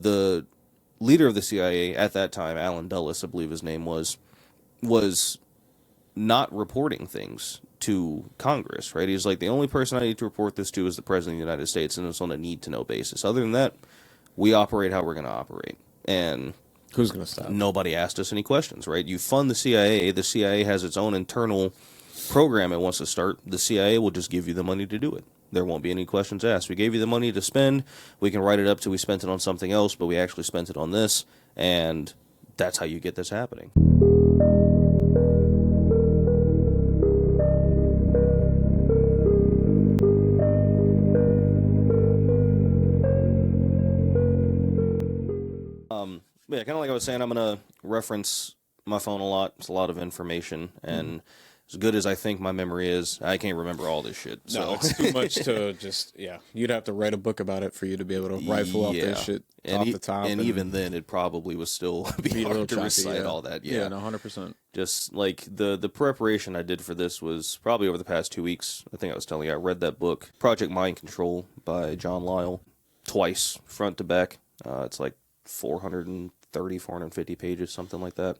The leader of the CIA at that time, Alan Dulles, I believe his name was not reporting things to Congress, right? He's like, the only person I need to report this to is the President of the United States, and it's on a need-to-know basis. Other than that, we operate how we're going to operate. And who's going to stop? Nobody asked us any questions, right? You fund the CIA. The CIA has its own internal program it wants to start. The CIA will just give you the money to do it. There won't be any questions asked. We gave you the money to spend. We can write it up till we spent it on something else, but we actually spent it on this, and that's how you get this happening. Yeah, kind of like I was saying, I'm going to reference my phone a lot. It's a lot of information, and as good as I think my memory is, I can't remember all this shit. So. No, it's too much to just, you'd have to write a book about it for you to be able to rifle off this shit off the top. And even then, it probably would still be hard to recite all that. Yeah, no, 100%. Just like the preparation I did for this was probably over the past 2 weeks. I think I was telling you, I read that book, Project Mind Control by John Lyle, twice, front to back. It's like 450 pages, something like that.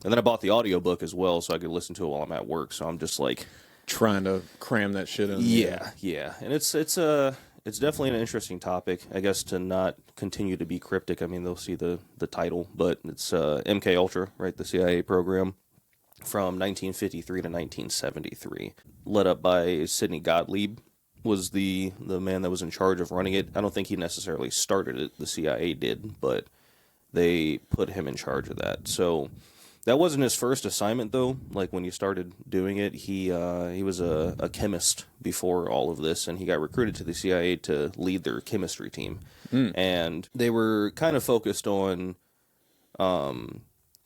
And then I bought the audiobook as well so I could listen to it while I'm at work. So I'm just like trying to cram that shit in. Yeah. And it's definitely an interesting topic, I guess, to not continue to be cryptic. I mean, they'll see the title, but it's MKUltra, right? The CIA program from 1953 to 1973, led up by Sidney Gottlieb. Was the man that was in charge of running it. I don't think he necessarily started it. The CIA did, but they put him in charge of that. So that wasn't his first assignment, though. Like, when he started doing it, he was a chemist before all of this, and he got recruited to the CIA to lead their chemistry team. And they were kind of focused on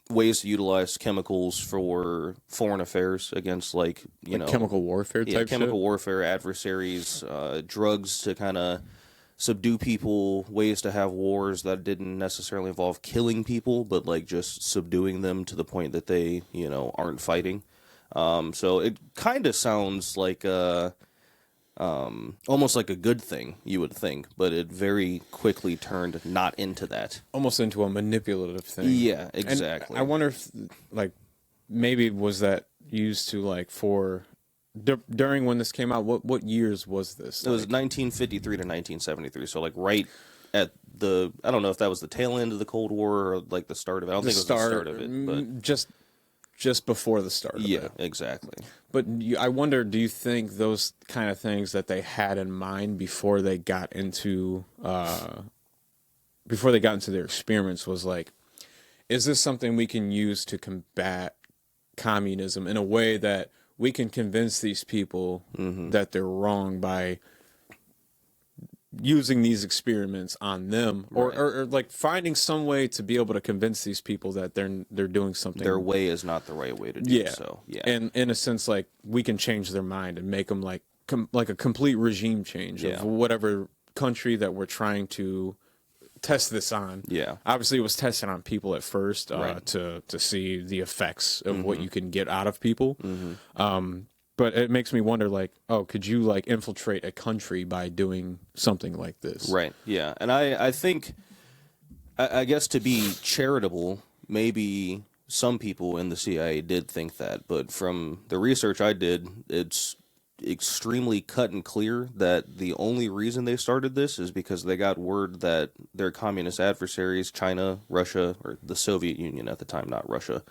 ways to utilize chemicals for foreign affairs against, like chemical warfare type chemical shit? warfare, adversaries, drugs to kind of subdue people, ways to have wars that didn't necessarily involve killing people, but like just subduing them to the point that they, aren't fighting. So it kind of sounds like almost like a good thing, you would think, but it very quickly turned not into that. Almost into a manipulative thing. Yeah, exactly. And I wonder if, maybe was that used to, for... during when this came out, what years was this? It was 1953 to 1973, so right at the... I don't know if that was the tail end of the Cold War or the start of it. I don't think it was the start of it, but... Just before the start of it. Yeah, exactly. But I wonder, do you think those kind of things that they had in mind before they got into their experiments was is this something we can use to combat communism in a way that we can convince these people that they're wrong by using these experiments on them, or finding some way to be able to convince these people that they're doing something. Their way is not the right way to do so. Yeah. And in a sense, we can change their mind and make them like a complete regime change of whatever country that we're trying to test this on. Yeah. Obviously, it was tested on people at first to see the effects of what you can get out of people. But it makes me wonder, could you infiltrate a country by doing something like this? Right. Yeah. And I think, I guess to be charitable, maybe some people in the CIA did think that, but from the research I did, it's extremely cut and clear that the only reason they started this is because they got word that their communist adversaries, China, Russia, or the Soviet Union at the time, not Russia,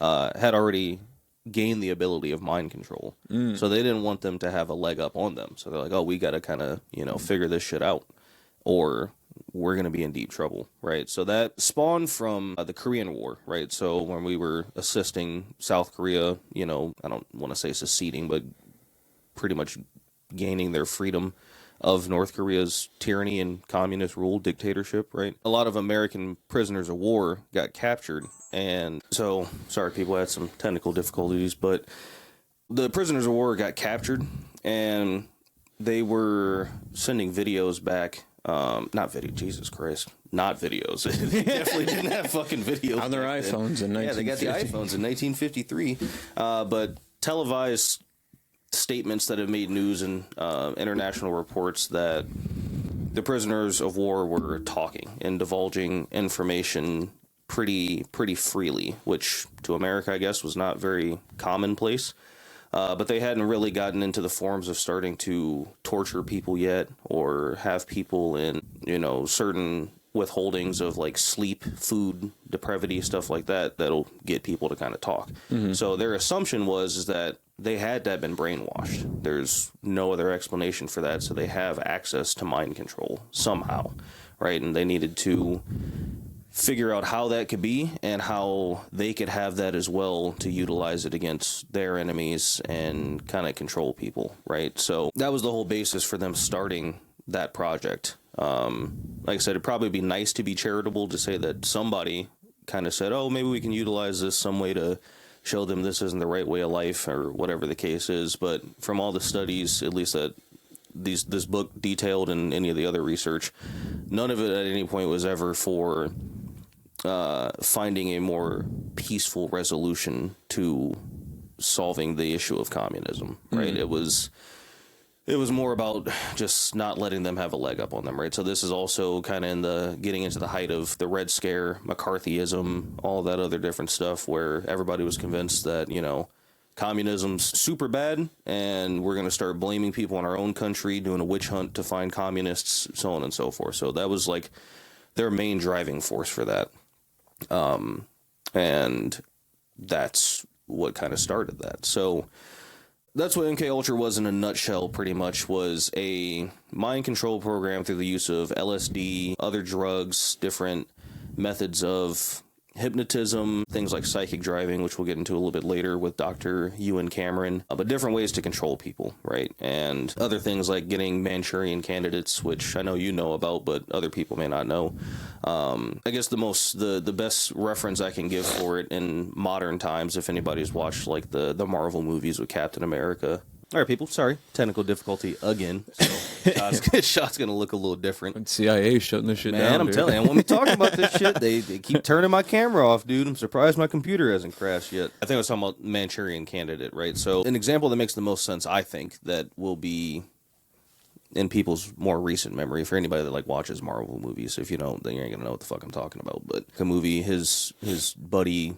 had already gained the ability of mind control. So they didn't want them to have a leg up on them. So they're like, oh, we got to kind of, figure this shit out, or we're going to be in deep trouble, right? So that spawned from the Korean War, right? So when we were assisting South Korea, I don't want to say seceding, but pretty much gaining their freedom of North Korea's tyranny and communist rule, dictatorship, right? A lot of American prisoners of war got captured. And so, sorry, people had some technical difficulties, but the prisoners of war got captured, and they were sending videos back. Not video, Jesus Christ. Not videos. They definitely didn't have fucking videos. On their iPhones in 1950. Yeah, they got the iPhones in 1953. But televised statements that have made news and international reports that the prisoners of war were talking and divulging information pretty freely, which to America, I guess, was not very commonplace. But they hadn't really gotten into the forms of starting to torture people yet, or have people in, certain withholdings of like sleep, food, depravity, stuff like that, that'll get people to kind of talk. Mm-hmm. So their assumption is that they had to have been brainwashed. There's no other explanation for that. So they have access to mind control somehow, right? And they needed to figure out how that could be and how they could have that as well to utilize it against their enemies and kind of control people, right? So that was the whole basis for them starting that project. Like I said, it'd probably be nice to be charitable to say that somebody kind of said, oh, maybe we can utilize this some way to show them this isn't the right way of life or whatever the case is. But from all the studies, at least that this book detailed and any of the other research, none of it at any point was ever for finding a more peaceful resolution to solving the issue of communism, right? Mm-hmm. It was more about just not letting them have a leg up on them, right? So this is also kind of in the getting into the height of the Red Scare, McCarthyism, all that other different stuff where everybody was convinced that, communism's super bad and we're going to start blaming people in our own country, doing a witch hunt to find communists, so on and so forth. So that was like their main driving force for that. And that's what kind of started that. So that's what MKUltra was in a nutshell, pretty much, was a mind control program through the use of LSD, other drugs, different methods of hypnotism, things like psychic driving, which we'll get into a little bit later with Dr. Ewen Cameron, but different ways to control people, right? And other things like getting Manchurian candidates, which I know you know about, but other people may not know. I guess the best reference I can give for it in modern times, if anybody's watched like the Marvel movies with Captain America. All right, people, sorry. Technical difficulty again. So shot's going to look a little different. CIA shutting this shit down, Man, I'm telling you, when we talk about this shit, they keep turning my camera off, dude. I'm surprised my computer hasn't crashed yet. I think I was talking about Manchurian candidate, right? So an example that makes the most sense, I think, that will be in people's more recent memory, for anybody that like watches Marvel movies. If you don't, then you ain't going to know what the fuck I'm talking about. But the movie, his buddy,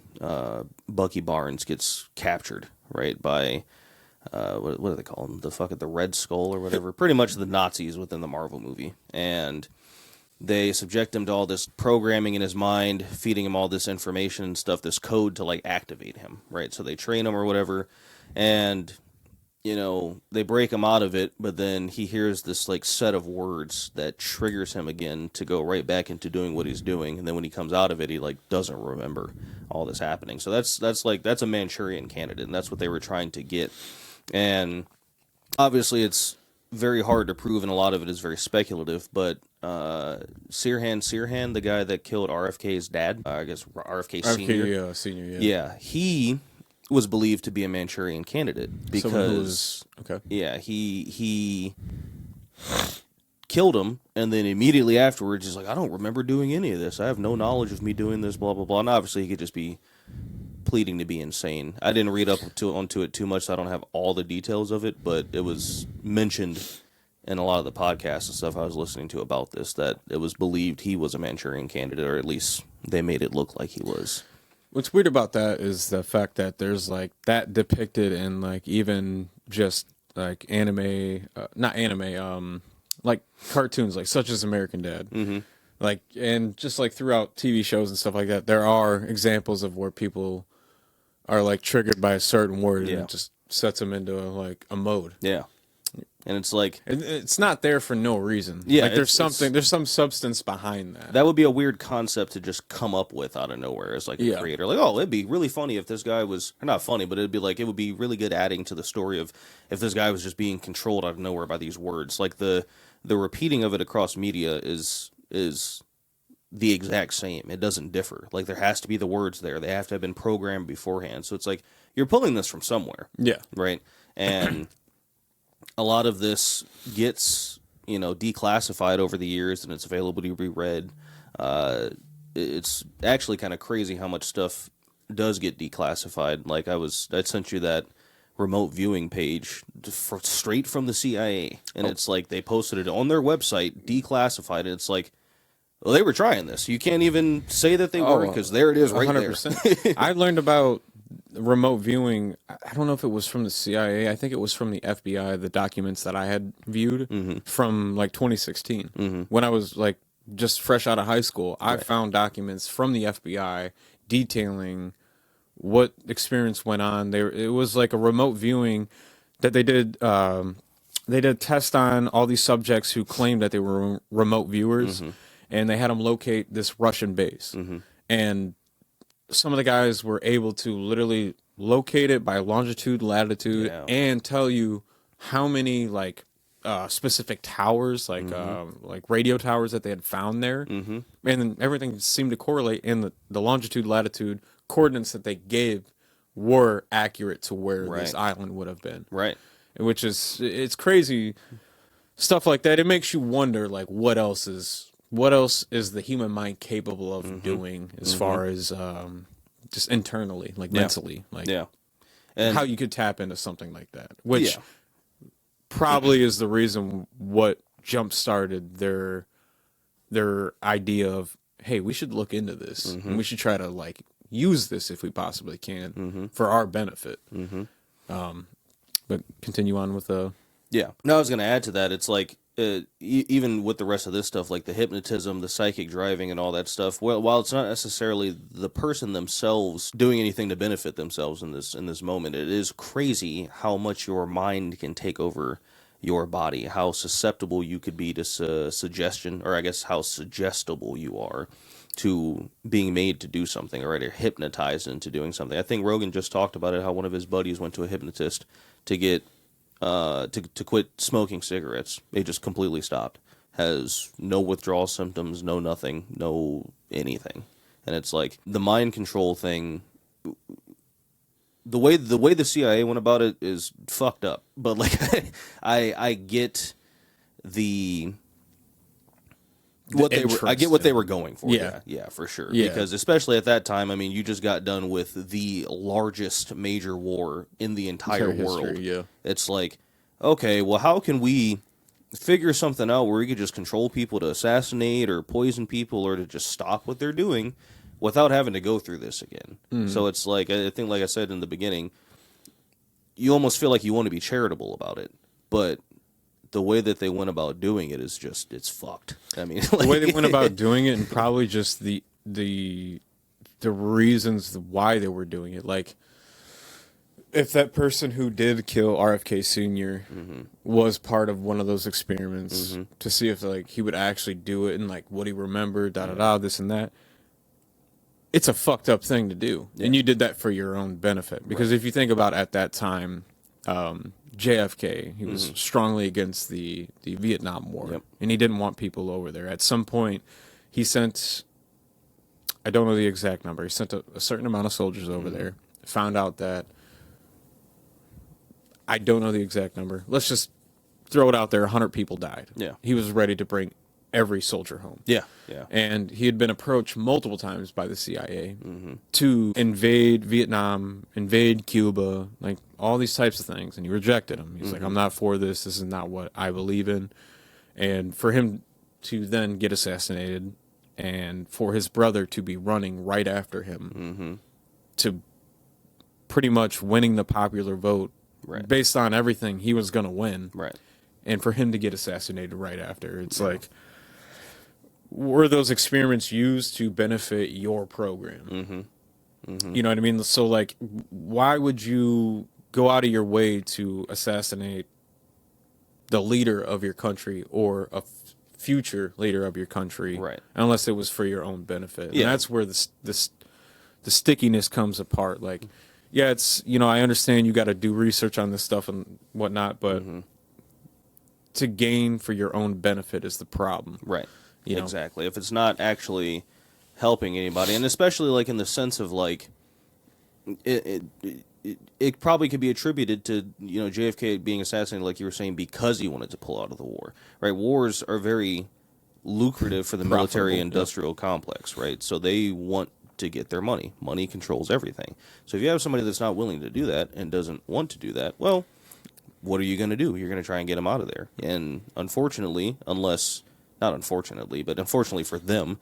Bucky Barnes, gets captured, right, by... what do they call them? The Red Skull or whatever. Pretty much the Nazis within the Marvel movie. And they subject him to all this programming in his mind, feeding him all this information and stuff, this code to like activate him, right? So they train him or whatever, and they break him out of it, but then he hears this like set of words that triggers him again to go right back into doing what he's doing. And then when he comes out of it, he like doesn't remember all this happening. So that's a Manchurian candidate, and that's what they were trying to get. And obviously it's very hard to prove, and a lot of it is very speculative, but Sirhan, the guy that killed RFK's dad, I guess RFK Sr. Senior, yeah, he was believed to be a Manchurian candidate because he killed him, and then immediately afterwards he's like, I don't remember doing any of this. I have no knowledge of me doing this, blah, blah, blah. And obviously he could just be pleading to be insane. I didn't read up onto it too much, so I don't have all the details of it, but it was mentioned in a lot of the podcasts and stuff I was listening to about this, that it was believed he was a Manchurian candidate, or at least they made it look like he was. What's weird about that is the fact that there's like that depicted in like even just like like cartoons, like such as American Dad. Mm-hmm. Like, and just like throughout TV shows and stuff like that, there are examples of where people are like triggered by a certain word, and it just sets them into like a mode. Yeah. And it's like, it's not there for no reason. Yeah. Like there's some substance behind that. That would be a weird concept to just come up with out of nowhere as like a creator. Like, oh, it'd be really funny if this guy was, or not funny, but it would be really good adding to the story of if this guy was just being controlled out of nowhere by these words. Like the repeating of it across media is the exact same. It doesn't differ. Like there has to be the words there. They have to have been programmed beforehand. So it's like you're pulling this from somewhere. Yeah. Right. And a lot of this gets, declassified over the years, and it's available to be read. It's actually kind of crazy how much stuff does get declassified. Like I sent you that remote viewing page straight from the CIA, and it's like they posted it on their website, declassified it. It's like, well, they were trying this. You can't even say that they weren't, because there it is right 100%. There. I learned about remote viewing. I don't know if it was from the CIA. I think it was from the FBI, the documents that I had viewed from like 2016. When I was like just fresh out of high school, I found documents from the FBI detailing what experience went on there. It was like a remote viewing that they did. They did a test on all these subjects who claimed that they were remote viewers, and they had them locate this Russian base. And some of the guys were able to literally locate it by longitude, latitude, and tell you how many like specific towers, like radio towers that they had found there, and then everything seemed to correlate. In the longitude, latitude coordinates that they gave were accurate to where this island would have been. Right. Which is, it's crazy stuff like that. It makes you wonder, like, what else is the human mind capable of doing as far as just internally, like mentally, like and how you could tap into something like that, which probably is the reason what jump started their idea of, hey, we should look into this and we should try to like use this if we possibly can for our benefit. But continue on with the No, I was going to add to that. It's like even with the rest of this stuff, like the hypnotism, the psychic driving, and all that stuff. Well, while it's not necessarily the person themselves doing anything to benefit themselves in this moment, it is crazy how much your mind can take over your body, how susceptible you could be to suggestion, or I guess how suggestible you are to being made to do something, or hypnotized into doing something. I think Rogan just talked about it, how one of his buddies went to a hypnotist to get to quit smoking cigarettes. He just completely stopped. Has no withdrawal symptoms, no nothing, no anything. And it's like the mind control thing. The way the CIA went about it is fucked up. But like I get I get what they were going for. Yeah, for sure. Yeah. Because especially at that time, I mean, you just got done with the largest major war in the entire world. History, it's like, okay, well, how can we figure something out where we could just control people to assassinate or poison people or to just stop what they're doing without having to go through this again? So it's like, I think, like I said in the beginning, you almost feel like you want to be charitable about it, but the way that they went about doing it is just, it's fucked. I mean, like, the way they went about doing it, and probably just the reasons why they were doing it. Like, if that person who did kill RFK Sr. Was part of one of those experiments to see if like he would actually do it and like what he remembered, this and that. It's a fucked up thing to do, and you did that for your own benefit. Because if you think about at that time, JFK, he was strongly against the Vietnam War, and he didn't want people over there. At some point, he sent, I don't know the exact number, he sent a certain amount of soldiers over there, found out that, I don't know the exact number, let's just throw it out there, 100 people died. He was ready to bring every soldier home. And he had been approached multiple times by the CIA to invade Vietnam, invade Cuba, like all these types of things, and he rejected them. He's like, I'm not for this. This is not what I believe in. And for him to then get assassinated, and for his brother to be running right after him, to pretty much winning the popular vote based on everything he was going to win, and for him to get assassinated right after, it's like, were those experiments used to benefit your program? You know what I mean? So, like, why would you go out of your way to assassinate the leader of your country or a future leader of your country, unless it was for your own benefit? And that's where the stickiness comes apart. Like, yeah, it's, you know, I understand you got to do research on this stuff and whatnot, but to gain for your own benefit is the problem. You know? Exactly. If it's not actually helping anybody, and especially like in the sense of like, it probably could be attributed to, you know, JFK being assassinated, like you were saying, because he wanted to pull out of the war. Wars are very lucrative for the military-industrial complex, right? So they want to get their money. Money controls everything. So if you have somebody that's not willing to do that and doesn't want to do that, well, what are you going to do? You're going to try and get them out of there. And unfortunately, not unfortunately, but unfortunately for them,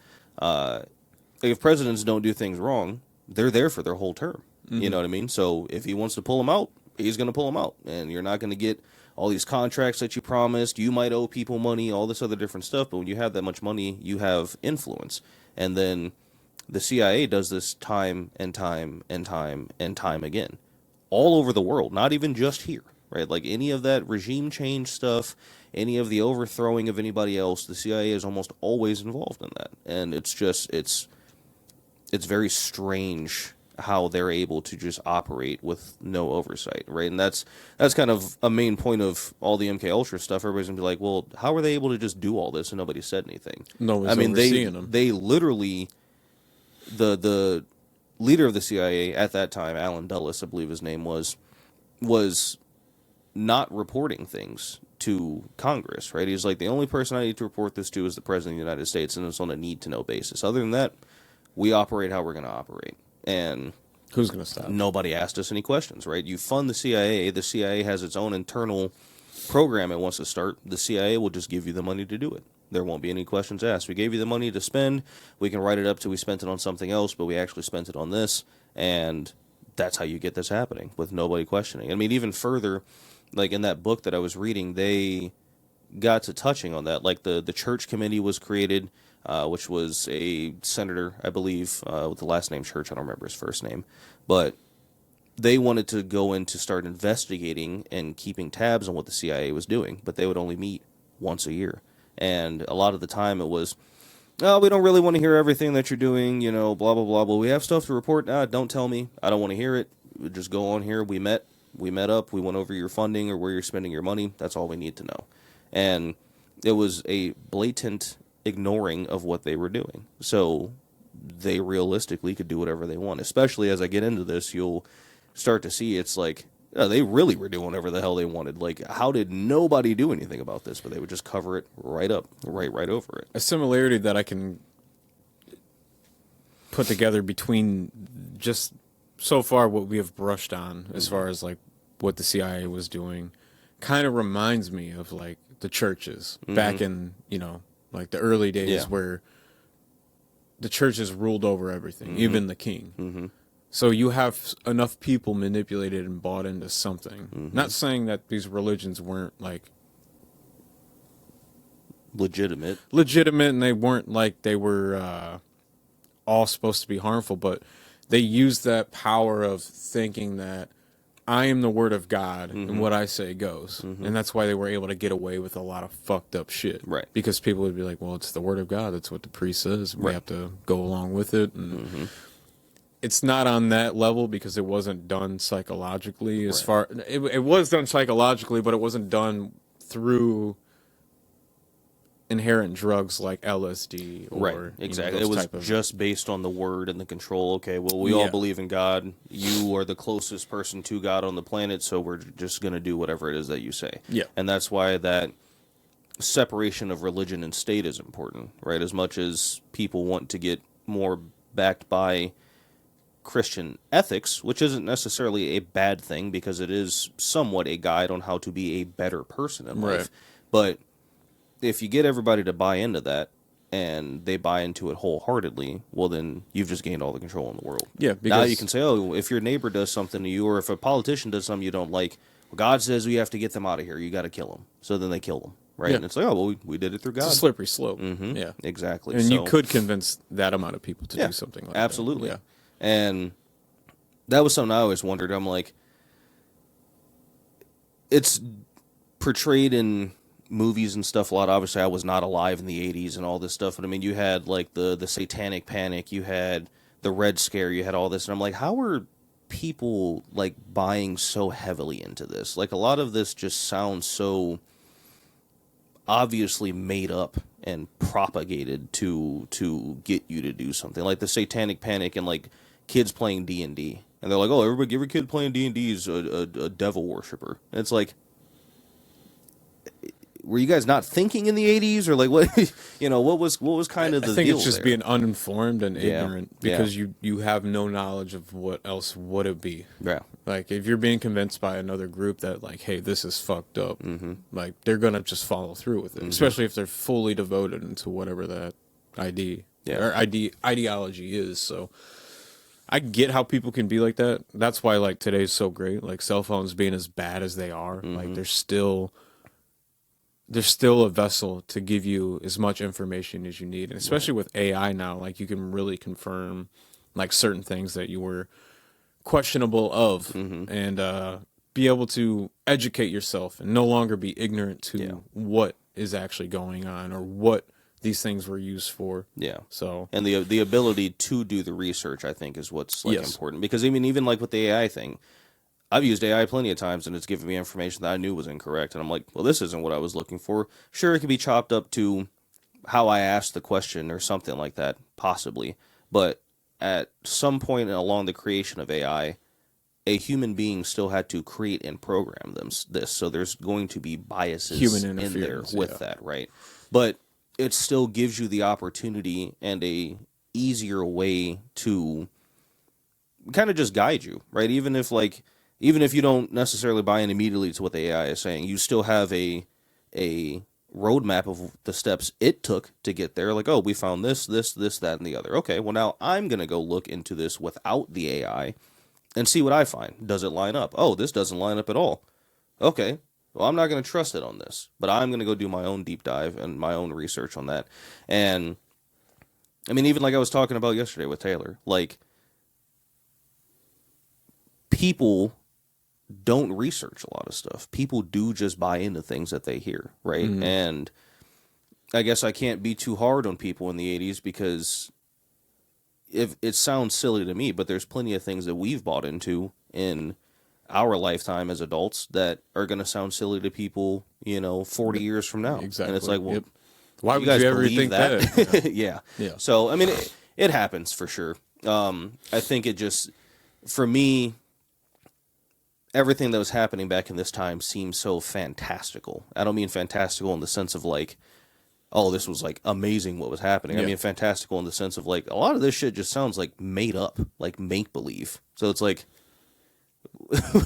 if presidents don't do things wrong, they're there for their whole term. Mm-hmm. You know what I mean? So if he wants to pull them out, he's going to pull them out. And you're not going to get all these contracts that you promised. You might owe people money, all this other different stuff. But when you have that much money, you have influence. And then the CIA does this time and time and time and time again. All over the world, not even just here. Right? Like any of that regime change stuff, any of the overthrowing of anybody else, the CIA is almost always involved in that. And it's just, it's very strange how they're able to just operate with no oversight, right? And that's kind of a main point of all the MKUltra stuff. Everybody's gonna be like, well, how are they able to just do all this and nobody said anything? Nobody's overseeing them. They literally, the leader of the CIA at that time, Alan Dulles, I believe his name was not reporting things to Congress, right? He's like, the only person I need to report this to is the President of the United States, and it's on a need-to-know basis. Other than that, we operate how we're going to operate. And who's going to stop? Nobody asked us any questions, right? You fund the CIA. The CIA has its own internal program it wants to start. The CIA will just give you the money to do it. There won't be any questions asked. We gave you the money to spend. We can write it up till we spent it on something else, but we actually spent it on this. And that's how you get this happening with nobody questioning. I mean, even further, like in that book that I was reading, they got to touching on that. Like the Church Committee was created, which was a senator, I believe, with the last name Church. I don't remember his first name. But they wanted to go in to start investigating and keeping tabs on what the CIA was doing. But they would only meet once a year. And a lot of the time it was, oh, we don't really want to hear everything that you're doing, you know, blah, blah, blah. But we have stuff to report. Don't tell me. I don't want to hear it. Just go on here. We met up. We went over your funding or where you're spending your money. That's all we need to know. And it was a blatant ignoring of what they were doing. So they realistically could do whatever they want. Especially as I get into this, you'll start to see it's like, they really were doing whatever the hell they wanted. Like, how did nobody do anything about this? But they would just cover it right up, right over it. A similarity that I can put together between just so far what we have brushed on as far as like what the CIA was doing kind of reminds me of like the churches back in, you know, like the early days where the churches ruled over everything, even the king. So you have enough people manipulated and bought into something. Not saying that these religions weren't like legitimate, and they weren't like they were all supposed to be harmful, but they used that power of thinking that I am the word of God and what I say goes. And that's why they were able to get away with a lot of fucked up shit. Right. Because people would be like, well, it's the word of God. That's what the priest says. We have to go along with it. And it's not on that level because it wasn't done psychologically as far. It was done psychologically, but it wasn't done through inherent drugs like LSD or exactly. It was just based on the word and the control. Okay, well, we all believe in God. You are the closest person to God on the planet, so we're just going to do whatever it is that you say. Yeah. And that's why that separation of religion and state is important, right? As much as people want to get more backed by Christian ethics, which isn't necessarily a bad thing because it is somewhat a guide on how to be a better person in life. But if you get everybody to buy into that and they buy into it wholeheartedly, well, then you've just gained all the control in the world. Yeah. Now you can say, oh, if your neighbor does something to you or if a politician does something you don't like, well, God says we have to get them out of here. You got to kill them. So then they kill them, right? Yeah. And it's like, oh, well, we did it through God. It's a slippery slope. Yeah, exactly. And you could convince that amount of people to do something like absolutely. that. And that was something I always wondered. I'm like, it's portrayed in movies and stuff a lot. Obviously, I was not alive in the 80s and all this stuff, but I mean, you had like the satanic panic, you had the Red Scare, you had all this, and I'm like, how are people like buying so heavily into this? Like, a lot of this just sounds so obviously made up and propagated to get you to do something. Like the satanic panic and like kids playing D&D, and they're like, oh, every kid playing D&D is a devil worshiper. And it's like, were you guys not thinking in the 80s, or like what? What was kind of the I think deal it's just there? being uninformed and ignorant because Yeah. you have no knowledge of what else would it be. Yeah. Like if you're being convinced by another group that like, hey, this is fucked up, like they're gonna just follow through with it, especially if they're fully devoted into whatever that ideology is. So I get how people can be like that. That's why like today's so great. Like cell phones being as bad as they are, like there's still a vessel to give you as much information as you need. And especially with AI now, like you can really confirm like certain things that you were questionable of and be able to educate yourself and no longer be ignorant to what is actually going on or what these things were used for. Yeah. So And the ability to do the research, I think, is what's like Yes. important. Because I mean, even like with the AI thing, I've used AI plenty of times, and it's given me information that I knew was incorrect, and I'm like, well, this isn't what I was looking for. Sure, it could be chopped up to how I asked the question or something like that, possibly. But at some point along the creation of AI, a human being still had to create and program this. So there's going to be biases Human in there interference, with that, right? But it still gives you the opportunity and a easier way to kind of just guide you, right? Even if you don't necessarily buy in immediately to what the AI is saying, you still have a roadmap of the steps it took to get there. Like, oh, we found this, that, and the other. Okay, well now I'm gonna go look into this without the AI and see what I find. Does it line up? Oh, this doesn't line up at all. Okay, well, I'm not going to trust it on this, but I'm going to go do my own deep dive and my own research on that. And I mean, even like I was talking about yesterday with Taylor, like people don't research a lot of stuff. People do just buy into things that they hear, right? And I guess I can't be too hard on people in the 80s because if it sounds silly to me, but there's plenty of things that we've bought into in our lifetime as adults that are going to sound silly to people, 40 years from now. Exactly. And it's like, well, why would you ever believe think that? Yeah. Yeah. So, I mean, it happens for sure. I think it just, for me, everything that was happening back in this time seems so fantastical. I don't mean fantastical in the sense of like, oh, this was like amazing what was happening. I mean, fantastical in the sense of like, a lot of this shit just sounds like made up, like make believe. So it's like,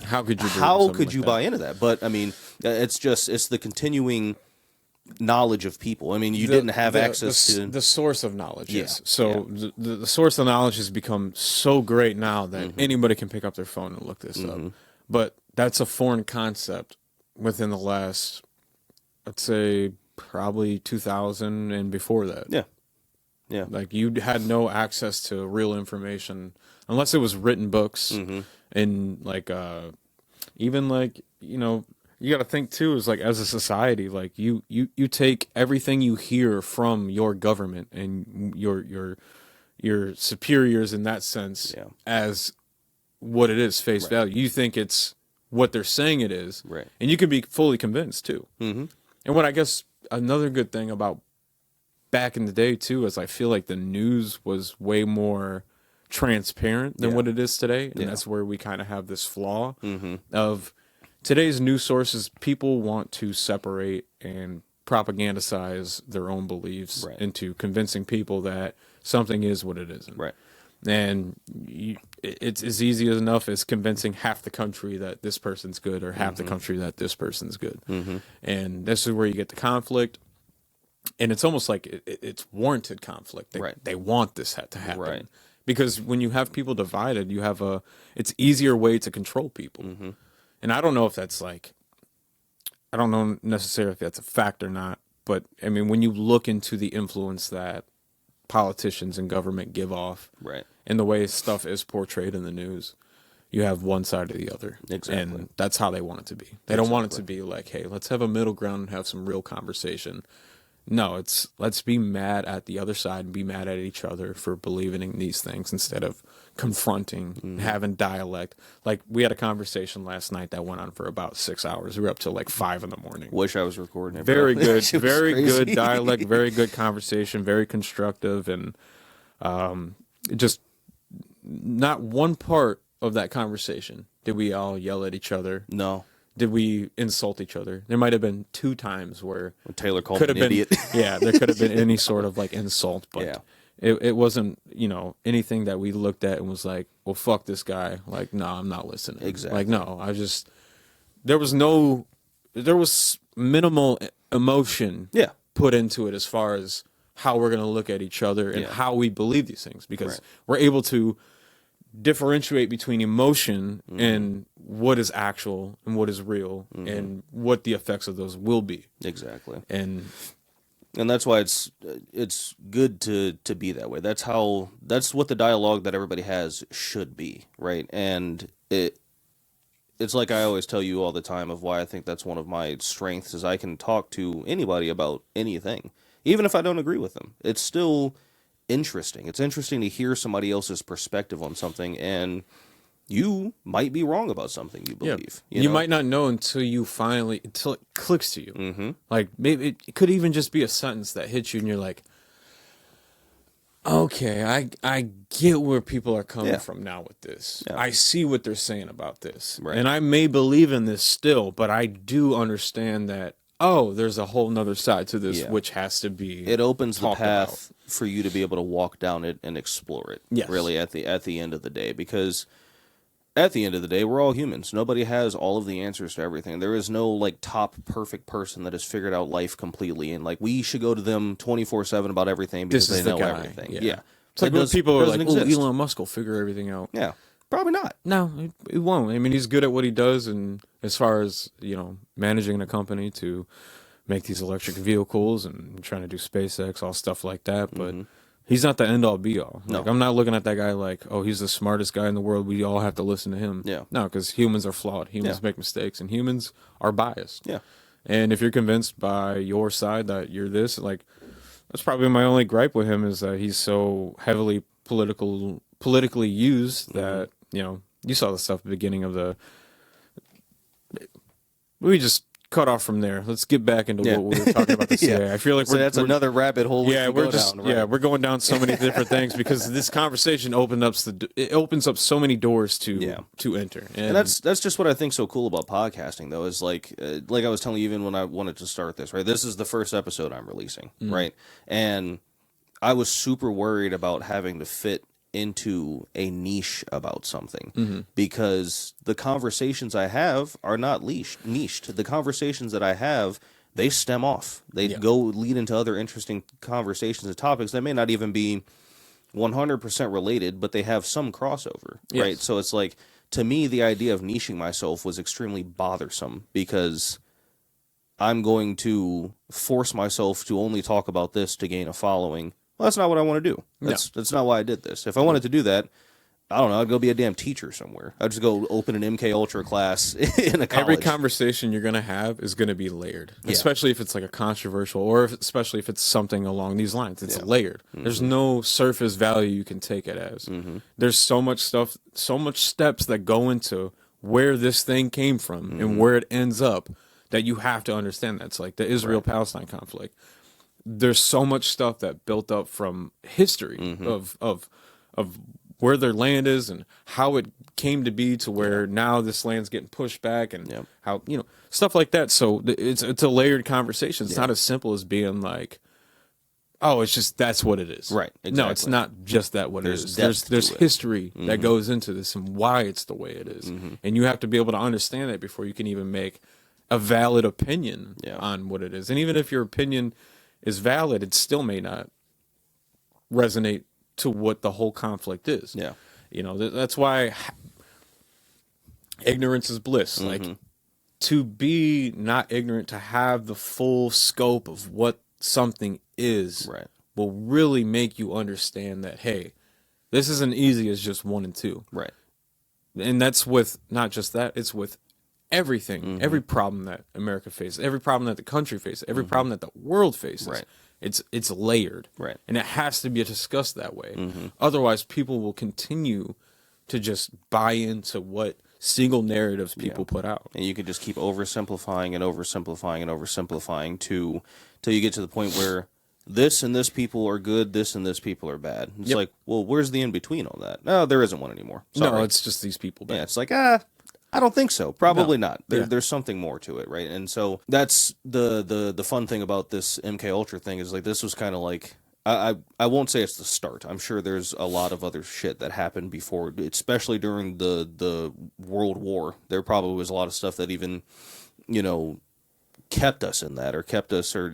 how could you buy into that? But I mean, it's the continuing knowledge of people. I mean, you didn't have access to the source of knowledge. Yeah. Yes. So the source of knowledge has become so great now that anybody can pick up their phone and look this up. But that's a foreign concept within the last, I'd say, probably 2000 and before that. Yeah. Yeah. Like you had no access to real information unless it was written books and like even like you got to think too is like as a society like you take everything you hear from your government and your superiors in that sense as what it is face value. You think it's what they're saying it is, right? And you can be fully convinced too. And what I guess another good thing about back in the day too is I feel like the news was way more transparent than what it is today, and that's where we kind of have this flaw of today's news sources. People want to separate and propagandize their own beliefs into convincing people that something is what it isn't. Right. And it's as easy as enough as convincing half the country that this person's good or half the country that this person's good. And this is where you get the conflict. And it's almost like it's warranted conflict. They want this to happen. Right. Because when you have people divided, you have it's easier way to control people. And I don't know if that's like, I don't know necessarily if that's a fact or not. But I mean, when you look into the influence that politicians and government give off, right, and the way stuff is portrayed in the news, you have one side or the other. Exactly. And that's how they want it to be. They don't want it to be like, hey, let's have a middle ground and have some real conversation. No, it's let's be mad at the other side and be mad at each other for believing in these things instead of confronting, having dialect. Like we had a conversation last night that went on for about 6 hours. We were up till like 5 in the morning. Wish I was recording it. Very good, very good dialect, very good conversation, very constructive, and just not one part of that conversation did we all yell at each other. No. did we insult each other? There might have been 2 times where Taylor called me an idiot. Yeah, there could have been any sort of like insult, but Yeah. it wasn't, anything that we looked at and was like, well, fuck this guy. Like, no, I'm not listening. Exactly. Like, no, there was minimal emotion Yeah. put into it as far as how we're going to look at each other and how we believe these things, because we're able to differentiate between emotion and what is actual and what is real and what the effects of those will be. Exactly. And that's why it's good to be that way. That's what the dialogue that everybody has should be, right? And it's like I always tell you all the time of why I think that's one of my strengths is I can talk to anybody about anything, even if I don't agree with them. It's still interesting. It's interesting to hear somebody else's perspective on something, and you might be wrong about something you believe. You might not know until it clicks to you. Mm-hmm. Like, maybe it could even just be a sentence that hits you and you're like, okay, I get where people are coming from now with this. Yeah. I see what they're saying about this. Right. And I may believe in this still, but I do understand that, there's a whole nother side to this, which has to be It opens the path about. For you to be able to walk down it and explore it, really, at the end of the day. Because at the end of the day, we're all humans. Nobody has all of the answers to everything. There is no, like, top perfect person that has figured out life completely, and, like, we should go to them 24/7 about everything because they know everything. Yeah. It's like when people are like, Elon Musk will figure everything out. Yeah. Probably not. No, it won't. I mean, he's good at what he does, and as far as, managing a company to make these electric vehicles and trying to do SpaceX, all stuff like that, but he's not the end-all, be-all. Like, I'm not looking at that guy like, he's the smartest guy in the world, we all have to listen to him. Yeah. No, because humans are flawed. Humans make mistakes, and humans are biased. Yeah. And if you're convinced by your side that you're this, like, that's probably my only gripe with him, is that he's so heavily politically used that, you saw the stuff at the beginning of we just cut off from there. Let's get back into what we were talking about the CIA. I feel like that's another rabbit hole. We're going down so many different things because this conversation opens up so many doors to enter. And that's just what I think so cool about podcasting, though, is like I was telling you even when I wanted to start this, right? This is the first episode I'm releasing, right? And I was super worried about having to fit into a niche about something because the conversations I have are not niched. The conversations that I have, they stem off. They go lead into other interesting conversations and topics that may not even be 100% related, but they have some crossover, right? So it's like, to me, the idea of niching myself was extremely bothersome because I'm going to force myself to only talk about this to gain a following. Well, that's not what I want to do. That's not why I did this. If I wanted to do that, I don't know, I'd go be a damn teacher somewhere. I'd just go open an MKUltra class in a college. Every conversation you're going to have is going to be layered, especially if it's like a controversial, or especially if it's something along these lines. It's layered. There's no surface value you can take it as. There's so much stuff, so much steps that go into where this thing came from and where it ends up that you have to understand. That's like the Israel-Palestine conflict. There's so much stuff that built up from history of where their land is and how it came to be to where now this land's getting pushed back and how, stuff like that. So it's a layered conversation. It's not as simple as being like, it's just, that's what it is. Right. Exactly. No, it's not just that what it is. There's history that goes into this and why it's the way it is. And you have to be able to understand that before you can even make a valid opinion on what it is. And even if your opinion is valid, it still may not resonate to what the whole conflict is. Yeah. That's why ignorance is bliss. Like, to be not ignorant, to have the full scope of what something is, will really make you understand that, hey, this isn't easy as just 1 and 2. Right. And that's with not just that, it's with everything, every problem that America faces, every problem that the country faces, every problem that the world faces. Right. It's layered. Right. And it has to be discussed that way. Otherwise, people will continue to just buy into what single narratives people put out. And you can just keep oversimplifying and oversimplifying and oversimplifying till you get to the point where this and this people are good, this and this people are bad. It's like, well, where's the in-between on that? No, there isn't one anymore. Sorry. No, it's just these people bad. Yeah, it's like, I don't think so. Probably No. not. Yeah. There's something more to it, right? And so that's the fun thing about this MKUltra thing is like this was kind of like I won't say it's the start. I'm sure there's a lot of other shit that happened before, especially during the World War. There probably was a lot of stuff that even, you know, kept us in that or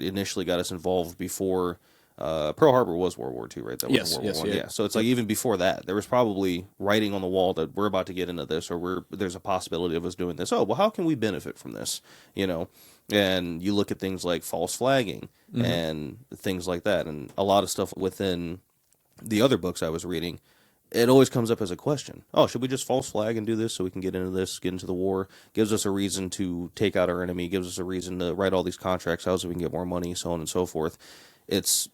initially got us involved before. Pearl Harbor was World War II, right? That was World War I. Yeah. So it's like even before that, there was probably writing on the wall that we're about to get into this, or there's a possibility of us doing this. Oh, well, how can we benefit from this? You know, and you look at things like false flagging and things like that, and a lot of stuff within the other books I was reading. It always comes up as a question. Oh, should we just false flag and do this so we can get into this, get into the war? Gives us a reason to take out our enemy. Gives us a reason to write all these contracts out so we can get more money, so on and so forth. It's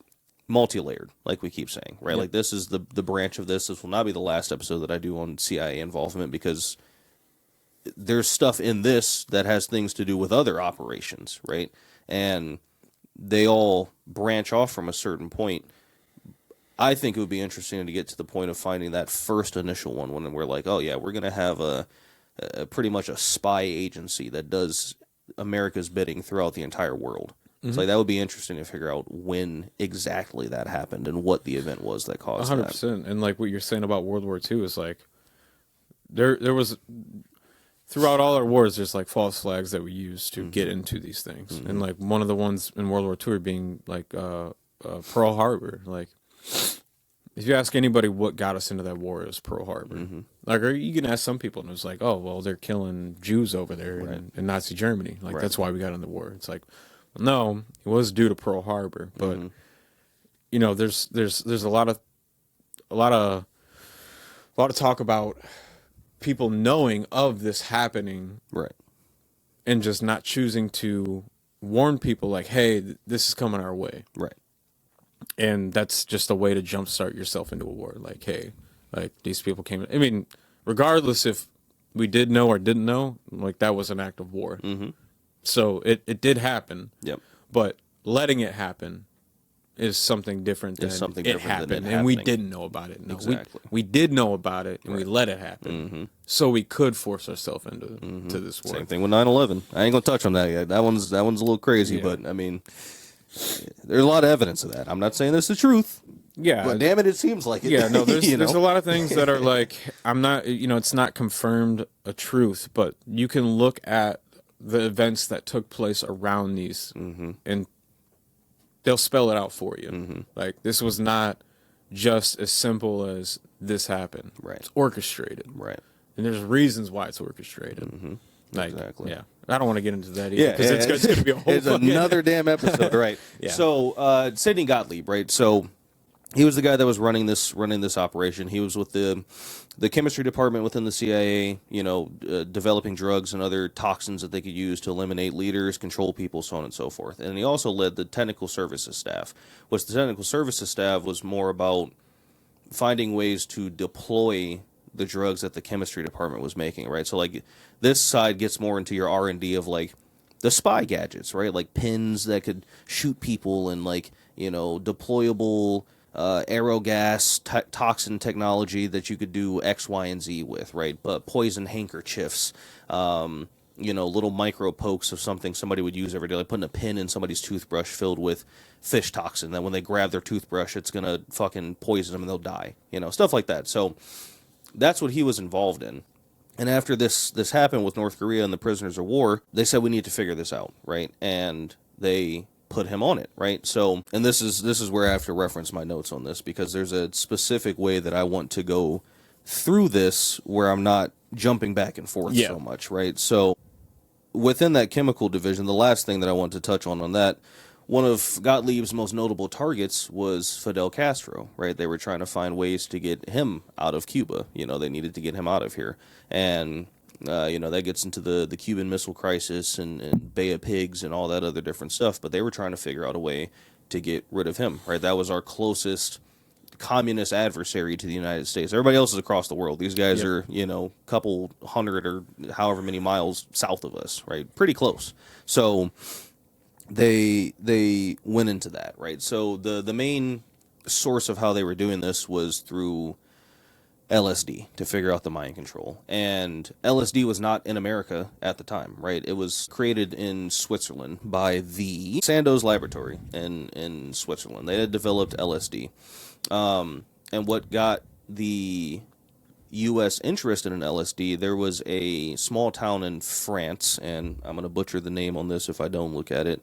multi-layered, like we keep saying, right? Like this is the branch of this. This will not be the last episode that I do on CIA involvement because there's stuff in this that has things to do with other operations, right? And they all branch off from a certain point. I think it would be interesting to get to the point of finding that first initial one when we're like, oh yeah, we're going to have a pretty much a spy agency that does America's bidding throughout the entire world. So like, that would be interesting to figure out when exactly that happened and what the event was that caused 100%. that. And like what you're saying about World War II is like there was throughout all our wars, there's like false flags that we use to get into these things. And like one of the ones in World War II being like Pearl Harbor. Like if you ask anybody what got us into that war, it was Pearl Harbor. Like, or you can ask some people and it was like, oh, well, they're killing Jews over there in Nazi Germany. Like that's why we got in the war. It's like, no, it was due to Pearl Harbor, but you know, there's a lot of talk about people knowing of this happening, Right. and just not choosing to warn people like, hey, this is coming our way. Right. And that's just a way to jumpstart yourself into a war. Like, hey, like these people came. I mean, regardless if we did know or didn't know, like that was an act of war. So it did happen. Yep. But letting it happen is something different than it happened. And we didn't know about it. No, Exactly. we did know about it, and we let it happen. So we could force ourselves into to this war. Same thing with 9/11. I ain't gonna touch on that yet. That one's a little crazy, but I mean, there's a lot of evidence of that. I'm not saying this is the truth. Yeah, But damn it seems like it. Yeah, no, there's you know? there's a lot of things that are like, I'm not, it's not confirmed a truth, but you can look at the events that took place around these, and they'll spell it out for you. Like, this was not just as simple as this happened. Right. It's orchestrated. Right. And there's reasons why it's orchestrated. Like, Exactly. yeah. I don't want to get into that either, Yeah, because it's going to be a whole it's another damn episode, right? Yeah. So Sidney Gottlieb, right? So he was the guy that was running this operation. He was with the chemistry department within the CIA, developing drugs and other toxins that they could use to eliminate leaders, control people, so on and so forth. And he also led the technical services staff, which the technical services staff was more about finding ways to deploy the drugs that the chemistry department was making, right? So like this side gets more into your R&D of like the spy gadgets, right? Like pins that could shoot people and like, deployable aerogas toxin technology that you could do X, Y, and Z with, right? But poison handkerchiefs, little micro pokes of something somebody would use every day, like putting a pin in somebody's toothbrush filled with fish toxin that when they grab their toothbrush, it's going to fucking poison them and they'll die, stuff like that. So that's what he was involved in. And after this happened with North Korea and the prisoners of war, they said we need to figure this out, right? And they put him on it, right? So, and this is where I have to reference my notes on this because there's a specific way that I want to go through this where I'm not jumping back and forth so much, right? So, within that chemical division, the last thing that I want to touch on that, one of Gottlieb's most notable targets was Fidel Castro, right? They were trying to find ways to get him out of Cuba. They needed to get him out of here. And, that gets into the Cuban Missile Crisis and Bay of Pigs and all that other different stuff. But they were trying to figure out a way to get rid of him, right? That was our closest communist adversary to the United States. Everybody else is across the world. These guys are, couple hundred or however many miles south of us, right? Pretty close. So they went into that, right? So the main source of how they were doing this was through LSD to figure out the mind control. And LSD was not in America at the time, right? It was created in Switzerland by the Sandoz laboratory in Switzerland. They had developed LSD. And what got the U.S. interested in LSD, there was a small town in France, and I'm going to butcher the name on this if I don't look at it.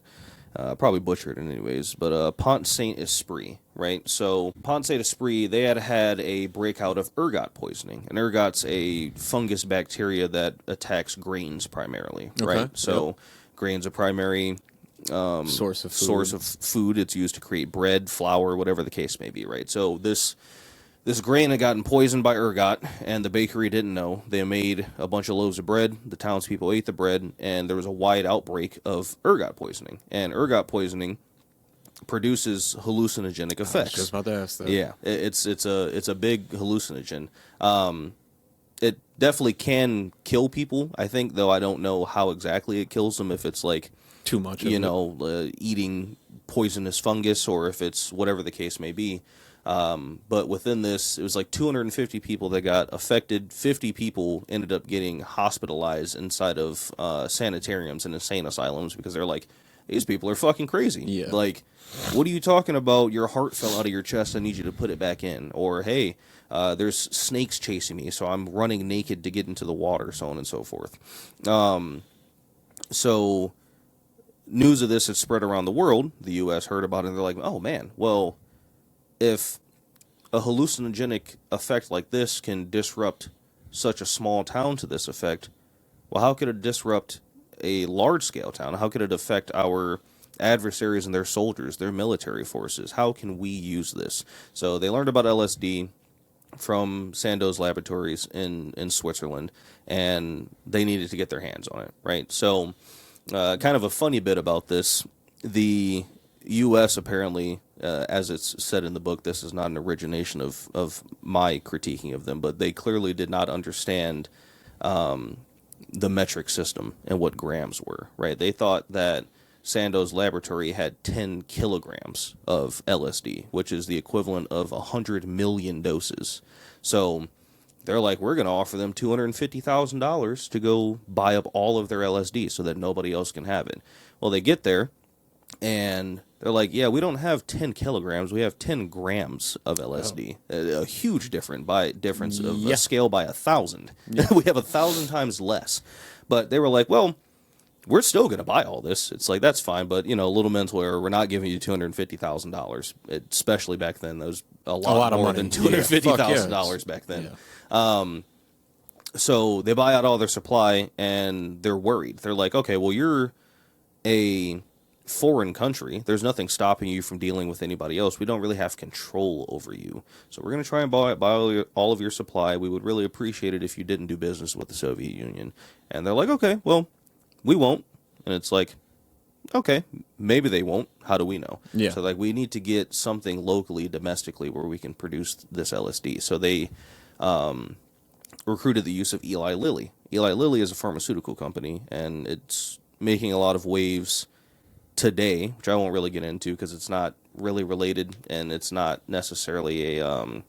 Probably butchered it anyways, but Pont Saint-Esprit, right? So Pont Saint-Esprit, they had a breakout of ergot poisoning, and ergot's a fungus bacteria that attacks grains primarily, right? So grain's a primary source of food. It's used to create bread, flour, whatever the case may be, right? So this grain had gotten poisoned by ergot, and the bakery didn't know. They made a bunch of loaves of bread. The townspeople ate the bread, and there was a wide outbreak of ergot poisoning. And ergot poisoning produces hallucinogenic effects. I was just about to ask that. Yeah, it's a big hallucinogen. It definitely can kill people, I think, though I don't know how exactly it kills them, if it's like too much, eating poisonous fungus, or if it's whatever the case may be. But within this, it was like 250 people that got affected. 50 people ended up getting hospitalized inside of sanitariums and insane asylums because they're like, these people are fucking crazy. Yeah. Like, what are you talking about? Your heart fell out of your chest. I need you to put it back in. Or, hey, there's snakes chasing me, so I'm running naked to get into the water, so on and so forth. So news of this had spread around the world. The U.S. heard about it, and they're like, oh, man, well, if a hallucinogenic effect like this can disrupt such a small town to this effect, well, how could it disrupt a large-scale town? How could it affect our adversaries and their soldiers, their military forces? How can we use this? So they learned about LSD from Sandoz laboratories in Switzerland, and they needed to get their hands on it, right? So kind of a funny bit about this, the U.S. apparently, as it's said in the book, this is not an origination of my critiquing of them, but they clearly did not understand the metric system and what grams were, right? They thought that Sandoz laboratory had 10 kilograms of LSD, which is the equivalent of 100 million doses. So they're like, we're going to offer them $250,000 to go buy up all of their LSD so that nobody else can have it. Well, they get there, and they're like, yeah, we don't have 10 kilograms. We have 10 grams of LSD. Oh. A huge difference of a scale by 1,000. Yeah. We have 1,000 times less. But they were like, well, we're still going to buy all this. It's like, that's fine. But, a little mental error. We're not giving you $250,000. Especially back then. That was a lot more than $250,000 back then. Yeah. So they buy out all their supply, and they're worried. They're like, okay, well, you're a foreign country. There's nothing stopping you from dealing with anybody else. We don't really have control over you. So we're going to try and buy all of your supply. We would really appreciate it if you didn't do business with the Soviet Union. And they're like, okay, well, we won't. And it's like, okay, maybe they won't. How do we know? Yeah. So, we need to get something locally, domestically, where we can produce this LSD. So they recruited the use of Eli Lilly. Eli Lilly is a pharmaceutical company, and it's making a lot of waves today, which I won't really get into because it's not really related, and it's not necessarily a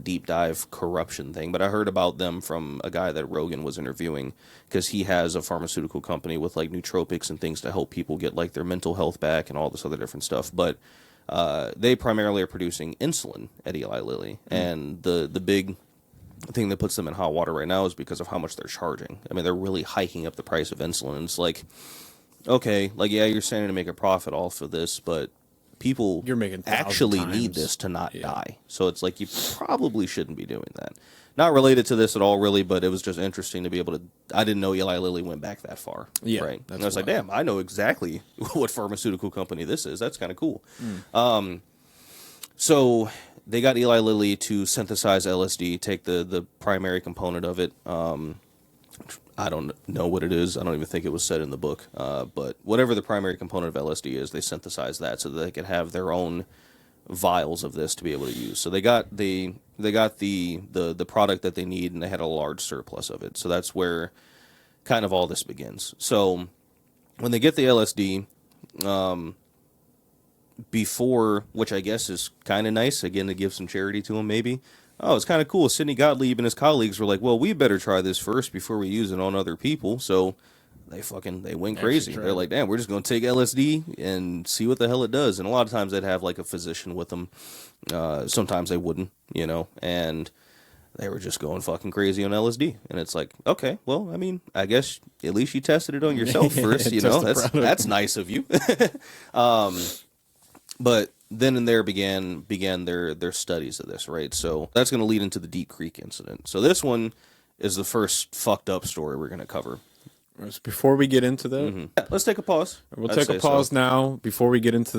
deep dive corruption thing. But I heard about them from a guy that Rogan was interviewing, because he has a pharmaceutical company with nootropics and things to help people get their mental health back and all this other different stuff. But they primarily are producing insulin at Eli Lilly, and the big thing that puts them in hot water right now is because of how much they're charging. I mean, they're really hiking up the price of insulin. And it's like, okay, yeah, you're saying to make a profit off of this, but people actually need this to not die. So it's like, you probably shouldn't be doing that. Not related to this at all, really, but it was just interesting to be able to. I didn't know Eli Lilly went back that far. Yeah, right. And I was like, damn, I know exactly what pharmaceutical company this is. That's kind of cool. So they got Eli Lilly to synthesize LSD, take the primary component of it. I don't know what it is. I don't even think it was said in the book. But whatever the primary component of LSD is, they synthesize that so that they could have their own vials of this to be able to use. So they got the product that they need, and they had a large surplus of it. So that's where kind of all this begins. So when they get the LSD, before, which I guess is kind of nice, again, to give some charity to them maybe, oh, it's kind of cool. Sidney Gottlieb and his colleagues were like, well, we better try this first before we use it on other people. So they went crazy. They're like, damn, we're just going to take LSD and see what the hell it does. And a lot of times they'd have like a physician with them. Sometimes they wouldn't, and they were just going fucking crazy on LSD. And it's like, okay, well, I mean, I guess at least you tested it on yourself first, that's nice of you. But then and there began their studies of this, right? So that's going to lead into the Deep Creek incident. So this one is the first fucked up story we're going to cover. Before we get into that, yeah, let's take a pause. We'll take a pause now before we get into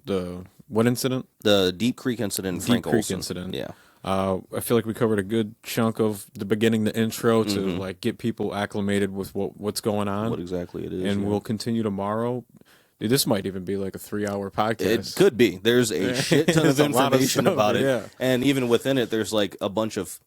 the what incident? The Deep Creek incident. Frank Olson incident. Yeah. I feel like we covered a good chunk of the beginning, the intro, to like get people acclimated with what's going on, what exactly it is, and we'll continue tomorrow. Dude, this might even be like a 3-hour podcast. It could be. There's a shit ton of information about it, yeah. And even within it, there's like a bunch of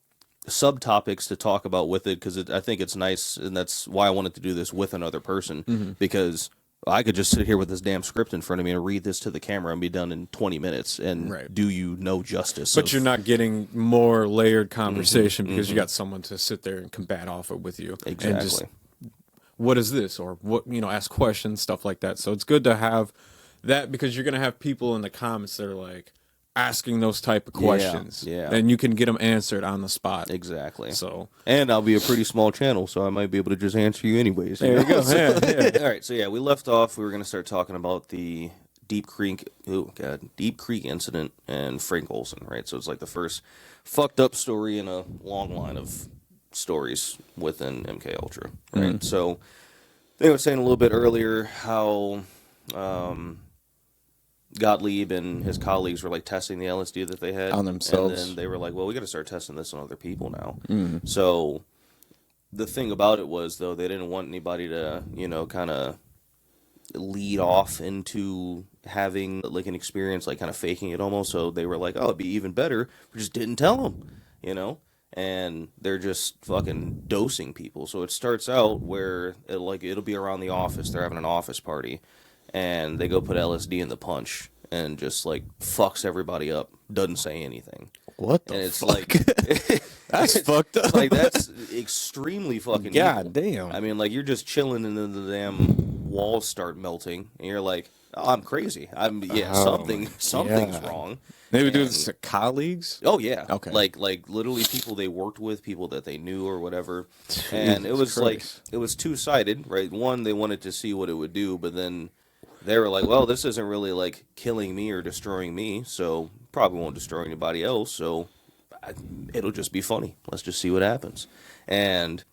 subtopics to talk about with it, because I think it's nice, and that's why I wanted to do this with another person, because I could just sit here with this damn script in front of me and read this to the camera and be done in 20 minutes and do you no justice. But you're not getting more layered conversation because you got someone to sit there and combat off it with you. Exactly. And just, what is this? Or what, ask questions, stuff like that. So it's good to have that, because you're going to have people in the comments that are like asking those type of questions. Yeah. And you can get them answered on the spot. Exactly. So, and I'll be a pretty small channel, so I might be able to just answer you anyways. There you go. Yeah. All right. So yeah, we left off. We were going to start talking about the Deep Creek incident and Frank Olson, right? So it's like the first fucked up story in a long line of stories within MKUltra, right? So they were saying a little bit earlier how Gottlieb and his colleagues were like testing the LSD that they had on themselves, and then they were like, well, we got to start testing this on other people now. So the thing about it was, though, they didn't want anybody to, kind of lead off into having like an experience, like kind of faking it almost. So they were like, oh, it'd be even better if we just didn't tell them, and they're just fucking dosing people. So it starts out where it'll be around the office. They're having an office party, and they go put LSD in the punch and just like fucks everybody up. Doesn't say anything. What the and it's fuck? Like that's fucked up. Like that's extremely fucking God evil. Damn. I mean, like you're just chilling and then the damn walls start melting and you're like, oh, I'm crazy. Something's wrong. They would do this to colleagues? Oh yeah. Okay. Like literally people they worked with, people that they knew or whatever. And it was Christ. like it was two-sided, right? One, they wanted to see what it would do, but then they were like, well, this isn't really like killing me or destroying me, so probably won't destroy anybody else, so it'll just be funny. Let's just see what happens. And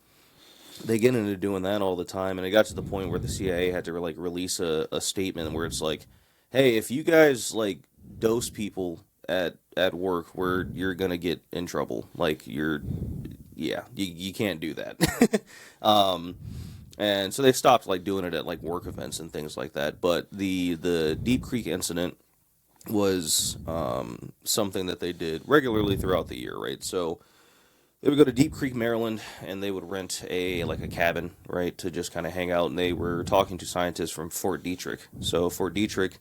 they get into doing that all the time, and it got to the point where the CIA had to like release a statement where it's like, hey, if you guys like dose people at work, where you're gonna get in trouble. Like you can't do that. And so they stopped like doing it at like work events and things like that. But the Deep Creek incident was something that they did regularly throughout the year, right? So they would go to Deep Creek, Maryland, and they would rent a cabin, right, to just kind of hang out. And they were talking to scientists from Fort Detrick. So Fort Detrick,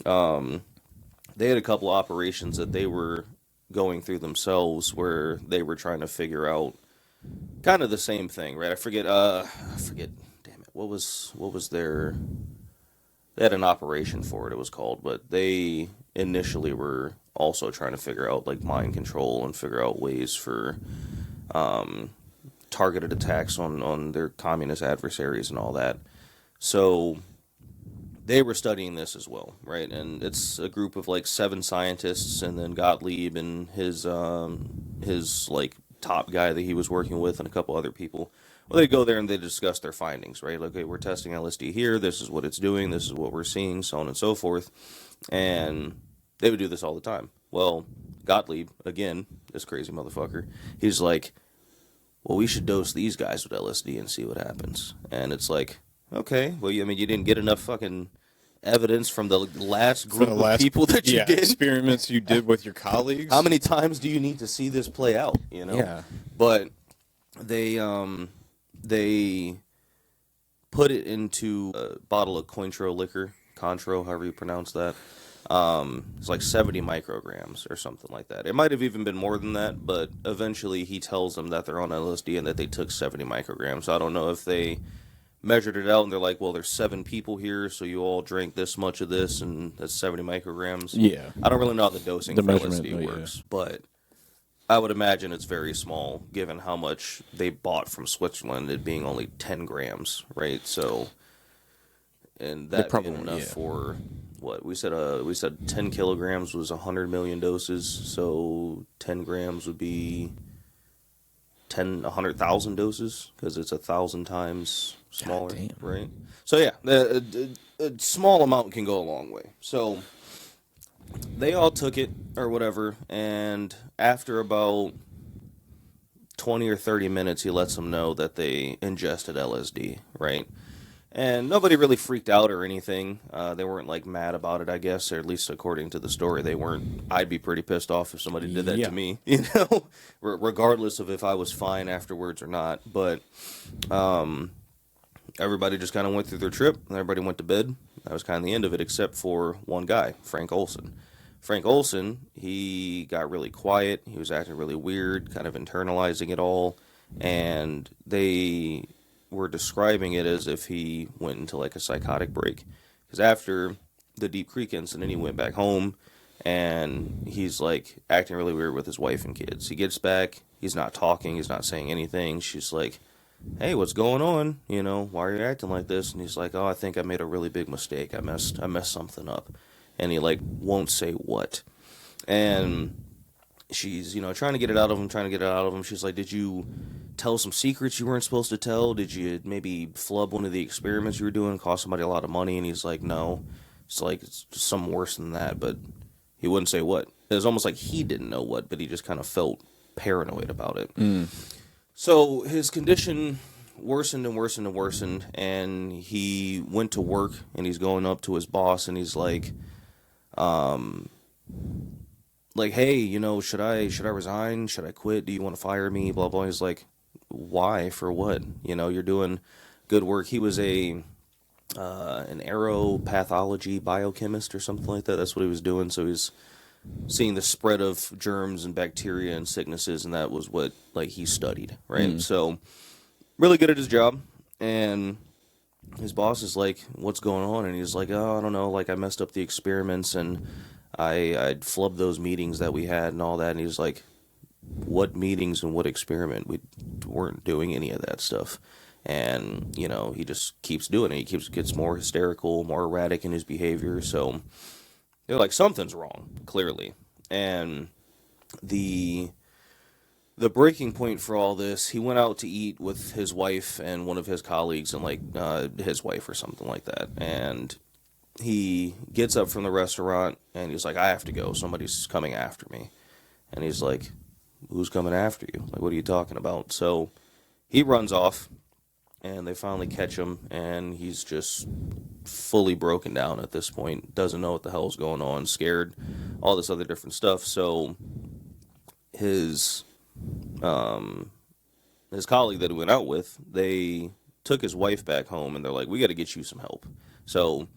they had a couple operations that they were going through themselves where they were trying to figure out kind of the same thing, right? I forget, damn it, what was their, they had an operation for it, it was called, but they initially were also trying to figure out, like, mind control and figure out ways for targeted attacks on their communist adversaries and all that. So they were studying this as well, right? And it's a group of, like, 7 scientists, and then Gottlieb and his like, top guy that he was working with and a couple other people. Well, they go there and they discuss their findings, right? Like, okay, we're testing LSD here. This is what it's doing. This is what we're seeing, so on and so forth. And they would do this all the time. Well, Gottlieb, again, this crazy motherfucker, he's like, well, we should dose these guys with LSD and see what happens. And it's like, okay, well, I mean, you didn't get enough fucking evidence from the last group of people that you did. Experiments you did with your colleagues. How many times do you need to see this play out, Yeah. But they put it into a bottle of Cointreau liquor, Cointreau, however you pronounce that. It's like 70 micrograms or something like that. It might have even been more than that, but eventually he tells them that they're on LSD and that they took 70 micrograms. So I don't know if they measured it out and they're like, well, there's 7 people here, so you all drank this much of this, and that's 70 micrograms. Yeah. I don't really know how the dosing The for measurement, LSD works, but I would imagine it's very small, given how much they bought from Switzerland, it being only 10 grams, right? So, and that being enough for what we said. We said 10 kilograms was 100 million doses, so 10 grams would be 100,000 doses because it's 1,000 times smaller, right? So yeah, a small amount can go a long way. So they all took it or whatever, and after about 20 or 30 minutes, he lets them know that they ingested LSD, right? And nobody really freaked out or anything. They weren't like mad about it, I guess, or at least according to the story, they weren't. I'd be pretty pissed off if somebody did that to me, you know, regardless of if I was fine afterwards or not. But everybody just kind of went through their trip, and everybody went to bed. That was kind of the end of it, except for one guy, Frank Olson. Frank Olson, he got really quiet. He was acting really weird, kind of internalizing it all, and they were describing it as if he went into like a psychotic break. Because after the Deep Creek incident, he went back home, and he's like acting really weird with his wife and kids. He gets back, he's not talking, he's not saying anything. She's like, hey, what's going on? You know, why are you acting like this? And he's like, oh, I think I made a really big mistake. I messed something up. And he like won't say what. And she's, you know, trying to get it out of him, She's like, did you tell some secrets you weren't supposed to tell? Did you maybe flub one of the experiments you were doing, cost somebody a lot of money? And he's like, no. It's like, it's something worse than that, but he wouldn't say what. It was almost like he didn't know what, but he just kind of felt paranoid about it. So his condition worsened and worsened and worsened, and he went to work, and he's going up to his boss, and he's like, hey, you know, should I resign? Should I quit? Do you want to fire me? Blah, blah. He's like, why? For what? You know, you're doing good work. He was an aeropathology biochemist or something like that. That's what he was doing. So he's seeing the spread of germs and bacteria and sicknesses, and that was what, like, he studied, right? So really good at his job, and his boss is like, what's going on? And he's like, oh, I don't know, like, I messed up the experiments, and I'd flubbed those meetings that we had and all that. And he's like, what meetings and what experiment? We weren't doing any of that stuff. And, you know, he just keeps doing it. He gets more hysterical, more erratic in his behavior. So they're like, something's wrong, clearly. And the breaking point for all this, he went out to eat with his wife and one of his colleagues, and like his wife or something like that. And he gets up from the restaurant, and he's like, I have to go. Somebody's coming after me. And he's like, who's coming after you? Like, what are you talking about? So he runs off, and they finally catch him, and he's just fully broken down at this point. Doesn't know what the hell's going on, scared, all this other different stuff. So his colleague that he went out with, they took his wife back home, and they're like, we got to get you some help. So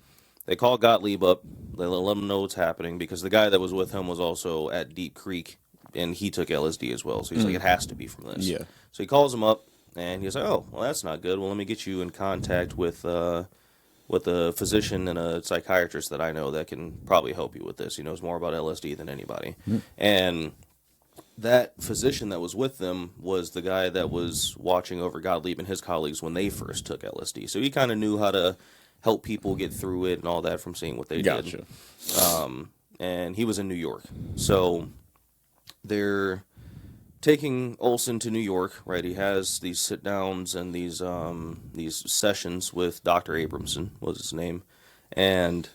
they call Gottlieb up. They let him know what's happening, because the guy that was with him was also at Deep Creek, and he took LSD as well. So he's like, it has to be from this. Yeah. So he calls him up, and he's like, oh, well, that's not good. Well, let me get you in contact with a physician and a psychiatrist that I know that can probably help you with this. He knows more about LSD than anybody. And that physician that was with them was the guy that was watching over Gottlieb and his colleagues when they first took LSD. So he kind of knew how to help people get through it and all that from seeing what they did. And he was in New York. So they're taking Olson to New York, right? He has these sit-downs and these sessions with Dr. Abramson, was his name. And,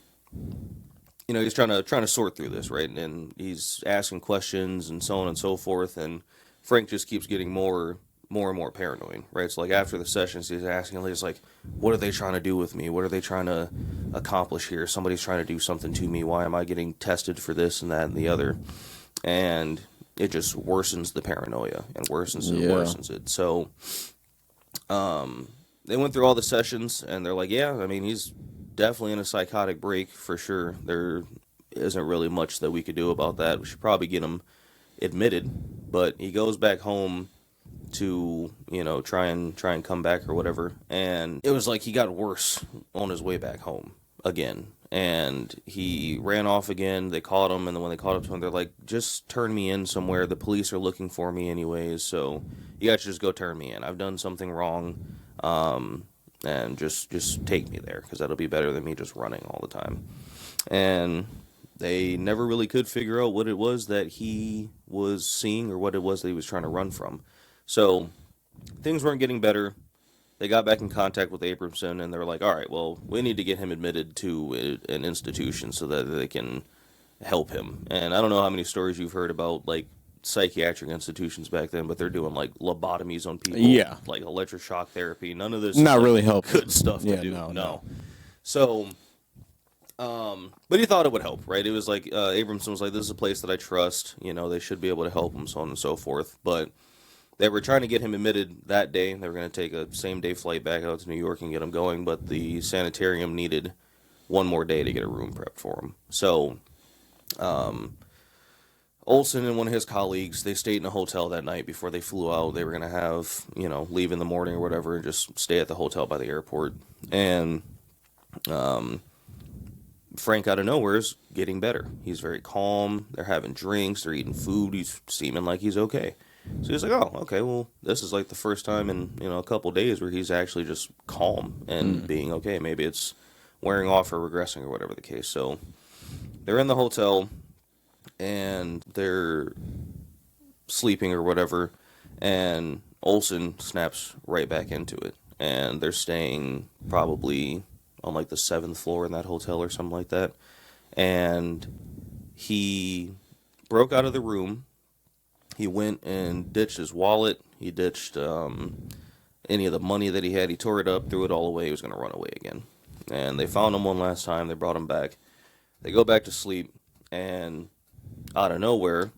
you know, he's trying to sort through this, right? And he's asking questions and so on and so forth. And Frank just keeps getting more and more paranoid, right? So, like, after the sessions, he's asking, he's like, what are they trying to do with me? What are they trying to accomplish here? Somebody's trying to do something to me. Why am I getting tested for this and that and the other? And it just worsens the paranoia and worsens it, worsens it. So they went through all the sessions, and they're like, yeah, I mean, he's definitely in a psychotic break for sure. They're isn't really much that we could do about that. We should probably get him admitted, but he goes back home to, try and come back or whatever. And it was like he got worse on his way back home again. And he ran off again. They caught him, and then when they caught up to him, they're like, just turn me in somewhere. The police are looking for me anyways, so you guys should just go turn me in. I've done something wrong, and just take me there, because that'll be better than me just running all the time. And they never really could figure out what it was that he was seeing or what it was that he was trying to run from. So things weren't getting better. They got back in contact with Abramson, and they were like, all right, well, we need to get him admitted to an institution so that they can help him. And I don't know how many stories you've heard about, like, psychiatric institutions back then, but they're doing, like, lobotomies on people. Yeah. Like, electroshock therapy. None of this not is, really helpful. Good stuff to do. No. So, but he thought it would help, right? It was like, Abramson was like, this is a place that I trust. They should be able to help him, so on and so forth. But they were trying to get him admitted that day. They were going to take a same-day flight back out to New York and get him going, but the sanitarium needed one more day to get a room prepped for him. So, Olson and one of his colleagues, they stayed in a hotel that night before they flew out. They were going to have, leave in the morning or whatever and just stay at the hotel by the airport. And Frank, out of nowhere, is getting better. He's very calm. They're having drinks. They're eating food. He's seeming like he's okay. So he's like, oh, okay, well, this is like the first time in, a couple days where he's actually just calm and being okay. Maybe it's wearing off or regressing or whatever the case. So they're in the hotel, and they're sleeping or whatever, and Olson snaps right back into it. And they're staying probably on, like, the 7th floor in that hotel or something like that. And he broke out of the room. He went and ditched his wallet. He ditched any of the money that he had. He tore it up, threw it all away. He was going to run away again. And they found him one last time. They brought him back. They go back to sleep, and out of nowhere,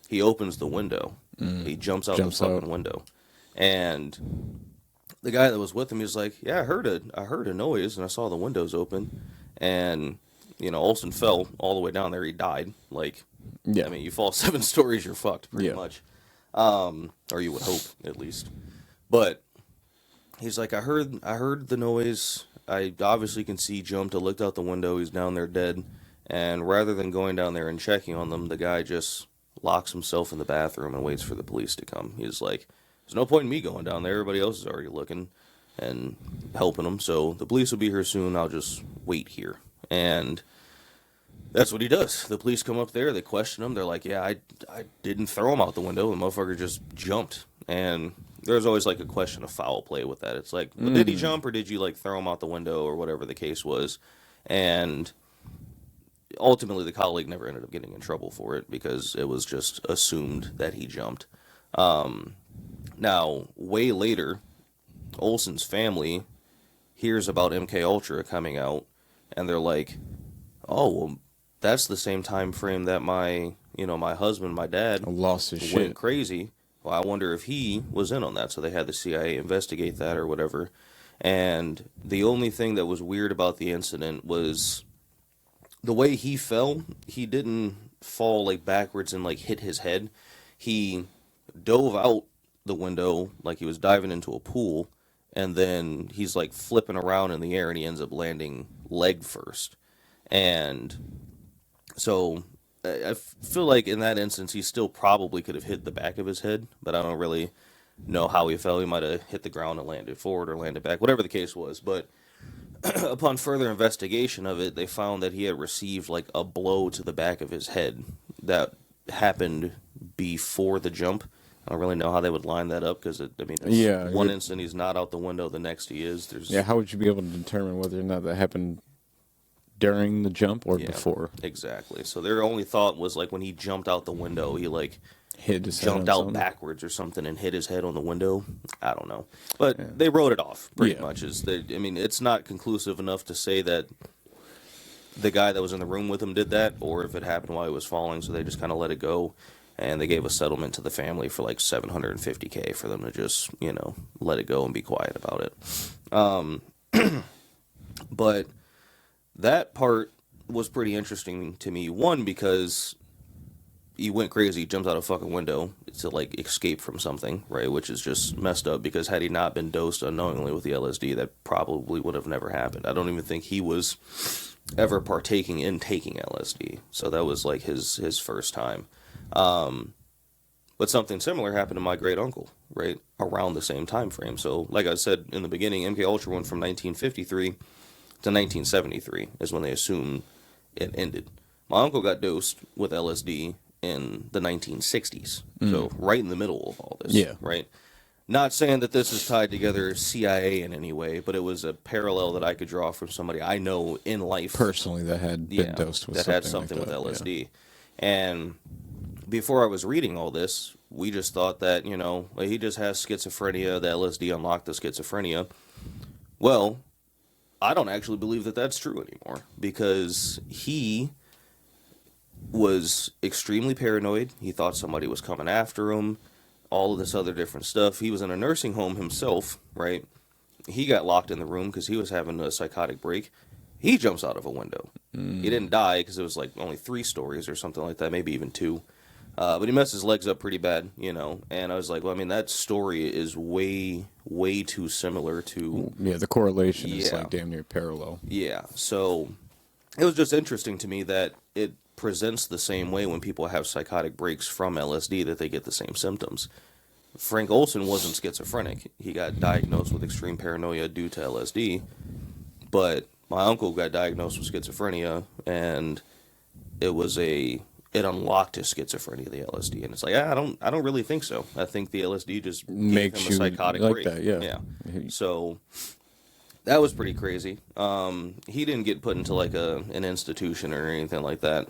he opens the window. He jumps out the fucking window. And the guy that was with him, he was like, yeah, I heard a noise, and I saw the windows open. And, Olson fell all the way down there. He died. Like, yeah. I mean, you fall 7 stories, you're fucked, pretty much. Or you would hope, at least. But he's like, I heard the noise. I obviously can see jumped. I looked out the window. He's down there dead. And rather than going down there and checking on them, the guy just locks himself in the bathroom and waits for the police to come. He's like, there's no point in me going down there. Everybody else is already looking and helping them. So the police will be here soon. I'll just wait here. And that's what he does. The police come up there. They question him. They're like, yeah, I didn't throw him out the window. The motherfucker just jumped. And there's always, like, a question of foul play with that. It's like, well, did he jump, or did you, like, throw him out the window, or whatever the case was? And ultimately, the colleague never ended up getting in trouble for it, because it was just assumed that he jumped. Now, way later, Olson's family hears about MKUltra coming out, and they're like, oh, well, that's the same time frame that my husband, my dad, lost his went shit. crazy. Well, I wonder if he was in on that. So they had the CIA investigate that or whatever. And the only thing that was weird about the incident was the way he fell. He didn't fall, like, backwards and, like, hit his head. He dove out the window like he was diving into a pool, and then he's, like, flipping around in the air, and he ends up landing leg first. And so I feel like in that instance, he still probably could have hit the back of his head, but I don't really know how he fell. He might have hit the ground and landed forward or landed back, whatever the case was. But upon further investigation of it, they found that he had received, like, a blow to the back of his head that happened before the jump. I don't really know how they would line that up, because, one instant he's not out the window, the next he is. How would you be able to determine whether or not that happened during the jump or before? Exactly. So their only thought was, like, when he jumped out the window, he, like, hit his jumped out backwards or something and hit his head on the window. I don't know. But they wrote it off pretty much. It's not conclusive enough to say that the guy that was in the room with him did that, or if it happened while he was falling, so they just kind of let it go. And they gave a settlement to the family for, like, $750K for them to just, let it go and be quiet about it. But that part was pretty interesting to me. One, because he went crazy, jumps out a fucking window to like escape from something, right? Which is just messed up, because had he not been dosed unknowingly with the LSD, that probably would have never happened. I don't even think he was ever partaking in taking LSD. So that was like his first time. But something similar happened to my great uncle, right? Around the same time frame. So like I said in the beginning, MKUltra went from 1953 to 1973 is when they assumed it ended. My uncle got dosed with LSD in the 1960s. So right in the middle of all this. Yeah. Right? Not saying that this is tied together CIA in any way, but it was a parallel that I could draw from somebody I know in life. Personally, that had been dosed with something like with that, LSD. Yeah. And before I was reading all this, we just thought that, you know, he just has schizophrenia, the LSD unlocked the schizophrenia. Well, I don't actually believe that that's true anymore, because he was extremely paranoid. He thought somebody was coming after him, all of this other different stuff. He was in a nursing home himself, right? He got locked in the room because he was having a psychotic break. He jumps out of a window. He didn't die because it was like only 3 stories or something like that, maybe even 2. But he messed his legs up pretty bad, you know. And I was like, well, I mean, that story is way, way too similar to... Yeah, the correlation is like damn near parallel. Yeah, so it was just interesting to me that it presents the same way when people have psychotic breaks from LSD, that they get the same symptoms. Frank Olson wasn't schizophrenic. He got diagnosed with extreme paranoia due to LSD, but my uncle got diagnosed with schizophrenia, and it unlocked his schizophrenia, the LSD, and it's like, I don't really think so. I think the LSD just makes gave him a psychotic like break. that, yeah. Yeah. So that was pretty crazy. He didn't get put into like an institution or anything like that.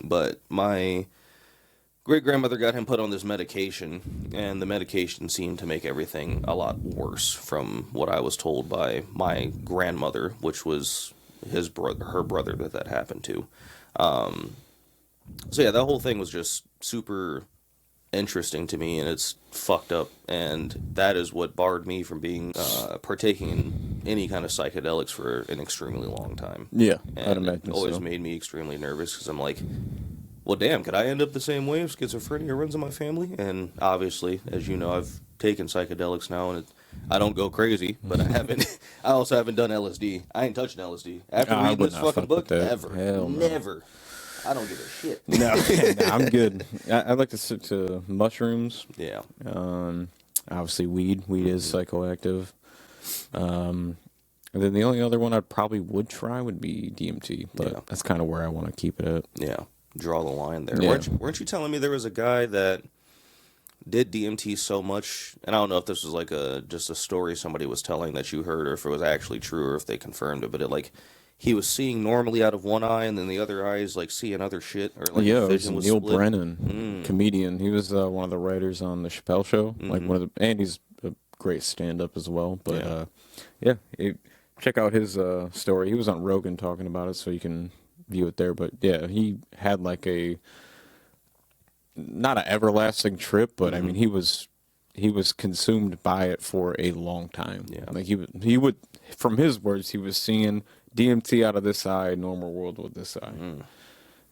But my great-grandmother got him put on this medication, and the medication seemed to make everything a lot worse from what I was told by my grandmother, which was her brother that happened to. So yeah, that whole thing was just super interesting to me, and it's fucked up, and that is what barred me from being partaking in any kind of psychedelics for an extremely long time. Yeah, and I'd imagine it always so. made me extremely nervous, because I'm like, well, damn, could I end up the same way if schizophrenia runs in my family? And obviously, as you know, I've taken psychedelics now, and I don't go crazy, but I haven't. I also haven't done LSD. I ain't touching LSD after reading this fucking book. Never, never. I don't give a shit. No, I'm good. I like to stick to mushrooms. Yeah. Obviously, weed. Weed is psychoactive. And then the only other one I probably would try would be DMT, but that's kind of where I want to keep it at. Yeah. Draw the line there. Yeah. Weren't you telling me there was a guy that did DMT so much, and I don't know if this was like just a story somebody was telling that you heard, or if it was actually true, or if they confirmed it, but he was seeing normally out of one eye, and then the other eye is like seeing other shit, or like yeah, vision was Neil split. Brennan, comedian. He was one of the writers on the Chappelle Show, and he's a great stand-up as well. But check out his story. He was on Rogan talking about it, so you can view it there. But yeah, he had like not an everlasting trip, but I mean he was consumed by it for a long time. Yeah, like he would, from his words, he was seeing DMT out of this eye, normal world with this eye.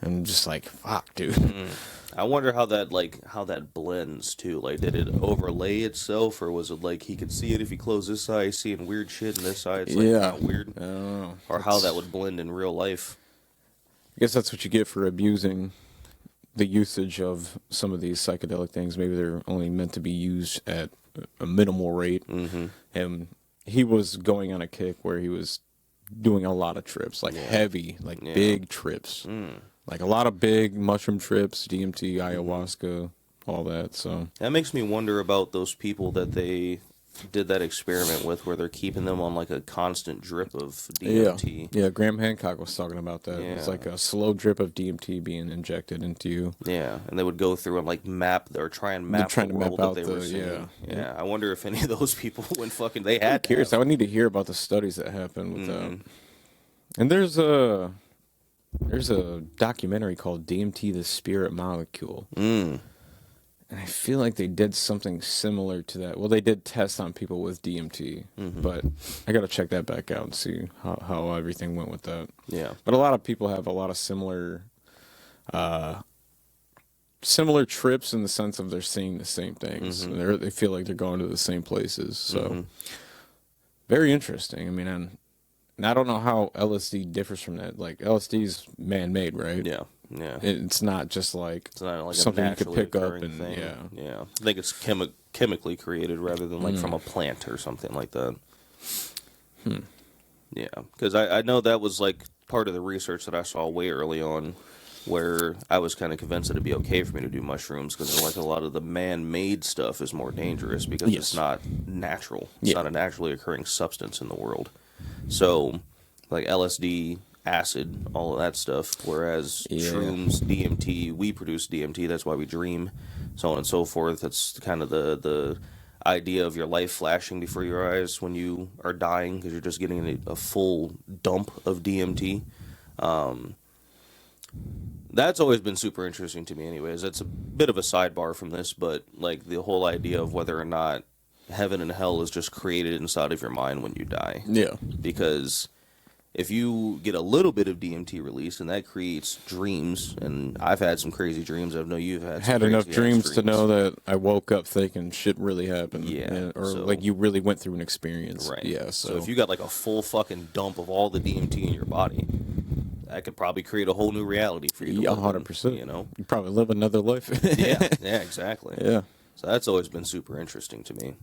And just like, fuck, dude. I wonder how that blends too. Like, did it overlay itself, or was it like he could see it if he closed this eye, seeing weird shit, and this eye it's like not weird? I don't know. Or how that would blend in real life. I guess that's what you get for abusing the usage of some of these psychedelic things. Maybe they're only meant to be used at a minimal rate. And he was going on a kick where he was doing a lot of trips, like heavy, like big trips, like a lot of big mushroom trips, DMT, ayahuasca, all that. So that makes me wonder about those people that they did that experiment with, where they're keeping them on like a constant drip of DMT. Yeah, Graham Hancock was talking about that. It's like a slow drip of DMT being injected into you. Yeah, and they would go through and like map the world that they were seeing. Yeah. I wonder if any of those people went fucking. They had. I'm curious. I would need to hear about the studies that happened with that. And there's a documentary called DMT: The Spirit Molecule. And I feel like they did something similar to that. Well, they did tests on people with DMT, but I got to check that back out and see how everything went with that. Yeah. But a lot of people have a lot of similar trips in the sense of they're seeing the same things. And they feel like they're going to the same places. So very interesting. I mean, and I don't know how LSD differs from that. Like LSD's man-made, right? Yeah. Yeah. It's not just like, It's not like something a you could naturally pick up occurring and thing. yeah. I think it's chemically created rather than like from a plant or something like that. Yeah, because I know that was like part of the research that I saw way early on, where I was kind of convinced that it'd be okay for me to do mushrooms because like a lot of the man-made stuff is more dangerous because it's not natural. It's not a naturally occurring substance in the world. So, like LSD, acid, all of that stuff. Whereas shrooms, DMT, we produce DMT. That's why we dream, so on and so forth. That's kind of the idea of your life flashing before your eyes when you are dying because you're just getting a full dump of DMT. That's always been super interesting to me anyways. It's a bit of a sidebar from this, but like the whole idea of whether or not heaven and hell is just created inside of your mind when you die. Yeah. Because if you get a little bit of DMT release and that creates dreams, and I've had some crazy dreams. I know you've had enough dreams to know that I woke up thinking shit really happened. Yeah. Or like you really went through an experience. Right. Yeah. So if you got like a full fucking dump of all the DMT in your body, that could probably create a whole new reality for you. 100%. You know, you probably live another life. Yeah, exactly. Yeah. So that's always been super interesting to me.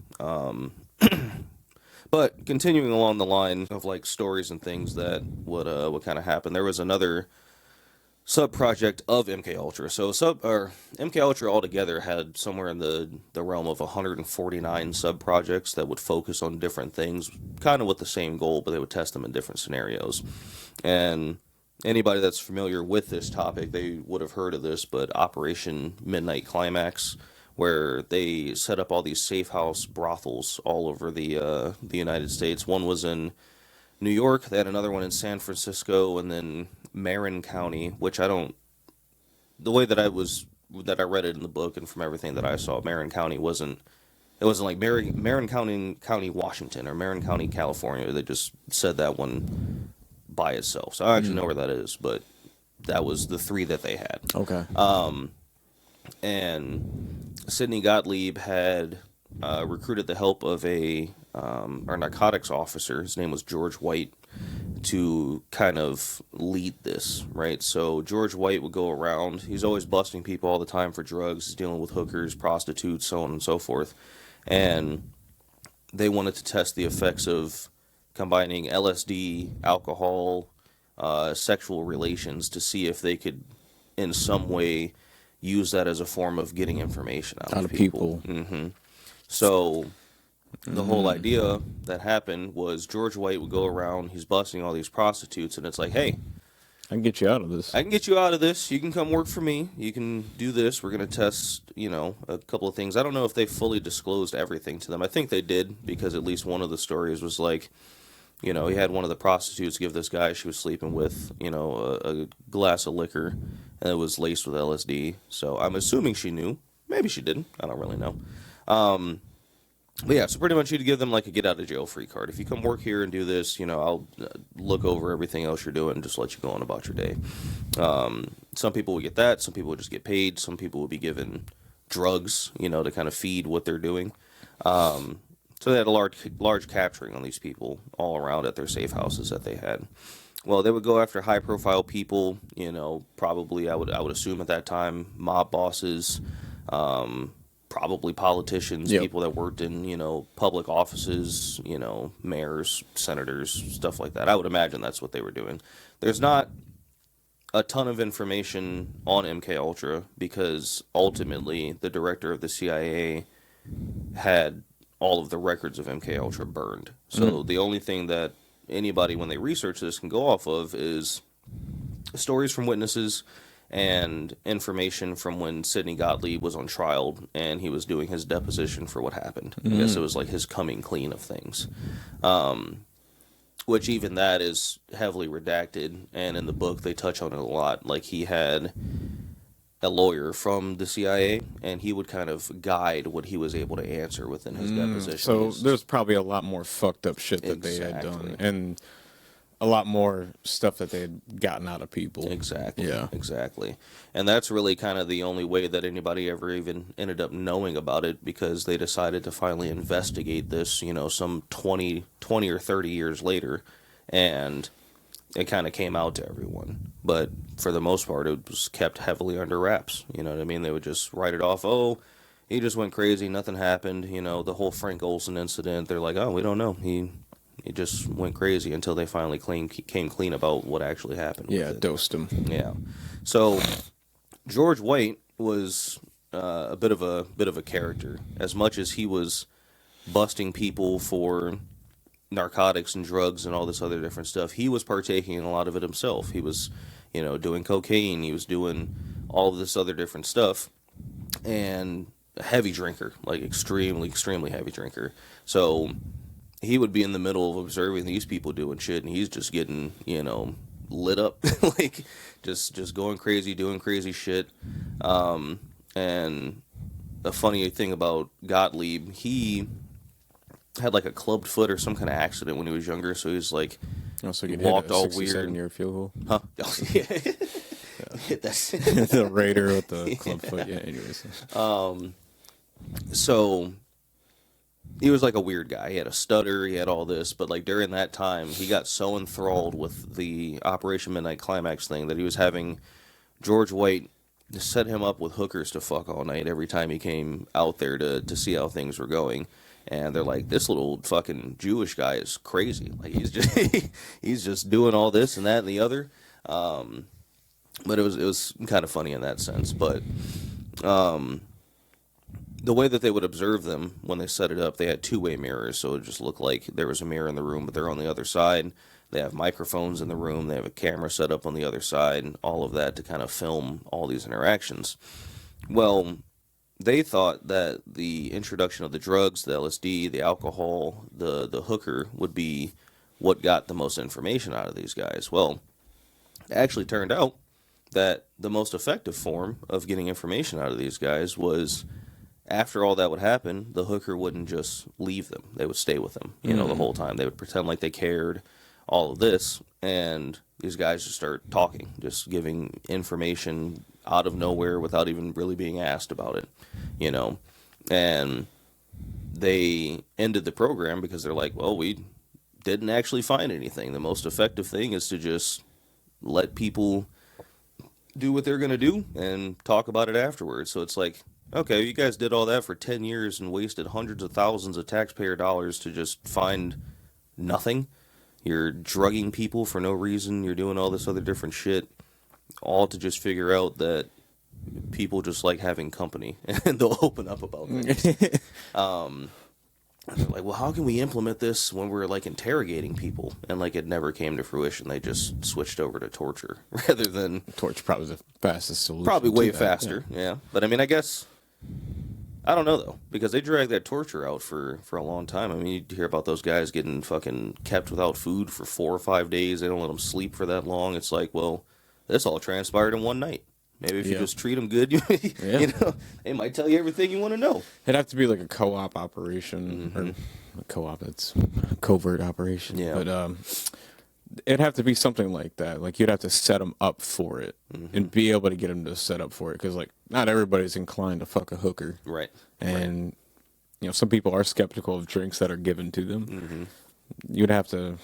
But continuing along the line of like stories and things that would kind of happen, there was another subproject of MKUltra. So MKUltra altogether had somewhere in the realm of 149 subprojects that would focus on different things, kind of with the same goal, but they would test them in different scenarios. And anybody that's familiar with this topic, they would have heard of this, but Operation Midnight Climax, where they set up all these safe house brothels all over the United States. One was in New York. They had another one in San Francisco, and then Marin County, which the way that I read it in the book and from everything that I saw, Marin County wasn't like Marin County, Washington, or Marin County, California. They just said that one by itself. So I actually know where that is, but that was the three that they had. Okay. And Sidney Gottlieb had recruited the help of our narcotics officer. His name was George White, to kind of lead this, right? So George White would go around. He's always busting people all the time for drugs. He's dealing with hookers, prostitutes, so on and so forth. And they wanted to test the effects of combining LSD, alcohol, sexual relations to see if they could, in some way, use that as a form of getting information out of people. So the whole idea that happened was George White would go around, he's busting all these prostitutes, and it's like, hey, I can get you out of this. I can get you out of this. You can come work for me. You can do this. We're going to test, a couple of things. I don't know if they fully disclosed everything to them. I think they did, because at least one of the stories was like, he had one of the prostitutes give this guy she was sleeping with, a glass of liquor, and it was laced with LSD. So I'm assuming she knew. Maybe she didn't. I don't really know. But yeah, so pretty much you'd give them like a get out of jail free card. If you come work here and do this, I'll look over everything else you're doing and just let you go on about your day. Some people would get that. Some people would just get paid. Some people would be given drugs, to kind of feed what they're doing. So they had a large capturing on these people all around at their safe houses that they had. Well, they would go after high profile people, probably I would assume at that time mob bosses, probably politicians, people that worked in, public offices, mayors, senators, stuff like that. I would imagine that's what they were doing. There's not a ton of information on MKUltra because ultimately the director of the CIA had all of the records of MKUltra burned. So the only thing that anybody, when they research this, can go off of is stories from witnesses and information from when Sidney Gottlieb was on trial and he was doing his deposition for what happened. I guess it was like his coming clean of things. Which even that is heavily redacted, and in the book they touch on it a lot. Like he had a lawyer from the CIA, and he would kind of guide what he was able to answer within his deposition. So there's probably a lot more fucked up shit that they had done, and a lot more stuff that they had gotten out of people. Exactly. Yeah. Exactly. And that's really kind of the only way that anybody ever even ended up knowing about it, because they decided to finally investigate this, some 20 or 30 years later, and it kind of came out to everyone. But for the most part, it was kept heavily under wraps. You know what I mean? They would just write it off. Oh, he just went crazy. Nothing happened. The whole Frank Olson incident, they're like, oh, we don't know. He just went crazy, until they finally came clean about what actually happened. Yeah, dosed him. Yeah. So George White was a bit of a character. As much as he was busting people for narcotics and drugs and all this other different stuff, he was partaking in a lot of it himself. He was, doing cocaine. He was doing all of this other different stuff, and a heavy drinker, like extremely heavy drinker. So he would be in the middle of observing these people doing shit, and he's just getting, lit up, like just going crazy, doing crazy shit. And a funny thing about Gottlieb, he had like a clubbed foot or some kind of accident when he was younger, so he's like, so he walked all weird. Year field goal. Huh? Yeah. That's the Raider with the club foot. Yeah. Anyways. So he was like a weird guy. He had a stutter. He had all this, but like during that time, he got so enthralled with the Operation Midnight Climax thing that he was having George White to set him up with hookers to fuck all night every time he came out there to see how things were going. And they're like, this little fucking Jewish guy is crazy. Like he's just doing all this and that and the other. But it was kind of funny in that sense. But the way that they would observe them when they set it up, they had two-way mirrors, so it just looked like there was a mirror in the room, but they're on the other side. They have microphones in the room. They have a camera set up on the other side, and all of that to kind of film all these interactions. Well, they thought that the introduction of the drugs, the LSD, the alcohol, the hooker would be what got the most information out of these guys. Well, it actually turned out that the most effective form of getting information out of these guys was, after all that would happen, the hooker wouldn't just leave them. They would stay with them, the whole time. They would pretend like they cared, all of this, and these guys just start talking, just giving information out of nowhere without even really being asked about it, And they ended the program because they're like, well, we didn't actually find anything. The most effective thing is to just let people do what they're going to do and talk about it afterwards. So it's like, okay, you guys did all that for 10 years and wasted hundreds of thousands of taxpayer dollars to just find nothing. You're drugging people for no reason. You're doing all this other different shit, all to just figure out that people just like having company, and they'll open up about things. They're like, well, how can we implement this when we're like interrogating people? And like it never came to fruition. They just switched over to torture rather than torture. Probably the fastest solution. Probably way faster. Yeah. But I mean, I guess I don't know though, because they dragged that torture out for a long time. I mean, you hear about those guys getting fucking kept without food for 4 or 5 days. They don't let them sleep for that long. It's like, well, this all transpired in one night. Maybe if you just treat them good, they might tell you everything you want to know. It'd have to be like a co-op operation, or a co-op, it's a covert operation. Yeah. But it'd have to be something like that. Like, you'd have to set them up for it and be able to get them to set up for it. Because, like, not everybody's inclined to fuck a hooker. Right. And, some people are skeptical of drinks that are given to them. You'd have to,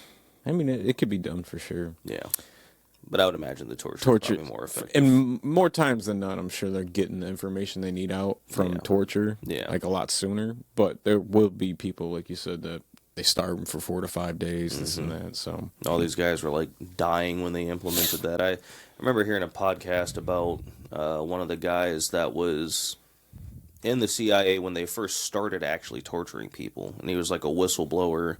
I mean, it could be done for sure. Yeah. But I would imagine the torture is probably more effective. And more times than not, I'm sure they're getting the information they need out from torture, like a lot sooner. But there will be people, like you said, that they starve them for 4 to 5 days, this and that. So all these guys were like dying when they implemented that. I remember hearing a podcast about one of the guys that was in the CIA when they first started actually torturing people, and he was like a whistleblower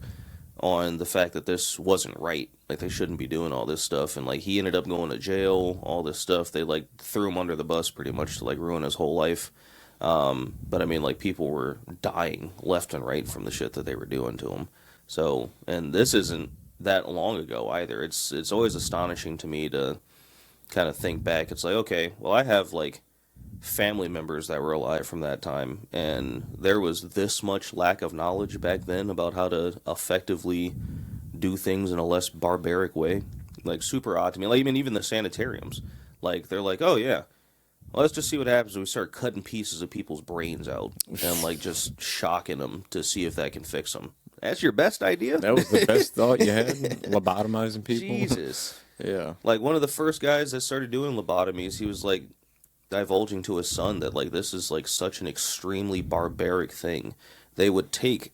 on the fact that this wasn't right. Like, they shouldn't be doing all this stuff. And, like, he ended up going to jail, all this stuff. They, like, threw him under the bus pretty much to, like, ruin his whole life. But, I mean, like, people were dying left and right from the shit that they were doing to him. So, and this isn't that long ago either. It's always astonishing to me to kind of think back. It's like, okay, well, I have, like, family members that were alive from that time, and there was this much lack of knowledge back then about how to effectively do things in a less barbaric way. Like, super odd to me. Like, even the sanitariums, like, they're like, oh yeah, well, let's just see what happens when we start cutting pieces of people's brains out and like just shocking them to see if that can fix them. That's your best idea? That was the best thought you had? Lobotomizing people? Jesus. Yeah. Like, one of the first guys that started doing lobotomies, he was like divulging to his son that like this is like such an extremely barbaric thing. They would take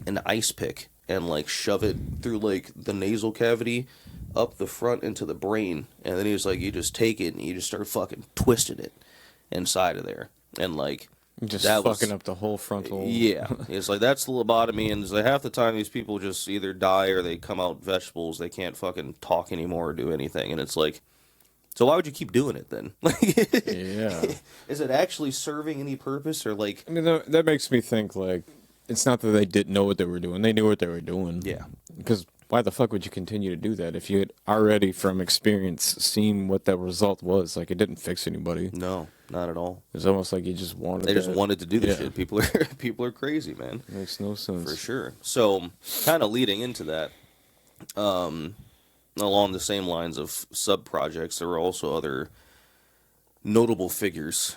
an ice pick and like shove it through like the nasal cavity up the front into the brain, and then he was like, you just take it and you just start fucking twisting it inside of there, and like Just that fucking up the whole frontal. Yeah, it's like that's the lobotomy, and it's like half the time these people just either die or they come out vegetables. They can't fucking talk anymore or do anything, and it's like, so why would you keep doing it then? Yeah. Is it actually serving any purpose, or like? I mean, that makes me think, like, it's not that they didn't know what they were doing. They knew what they were doing. Yeah. Because why the fuck would you continue to do that if you had already, from experience, seen what that result was? Like, it didn't fix anybody. No, not at all. It's almost like you just wanted. They just wanted to do this Yeah. shit. People are crazy, man. It makes no sense. For sure. So, kind of leading into that, along the same lines of subprojects, there were also other notable figures.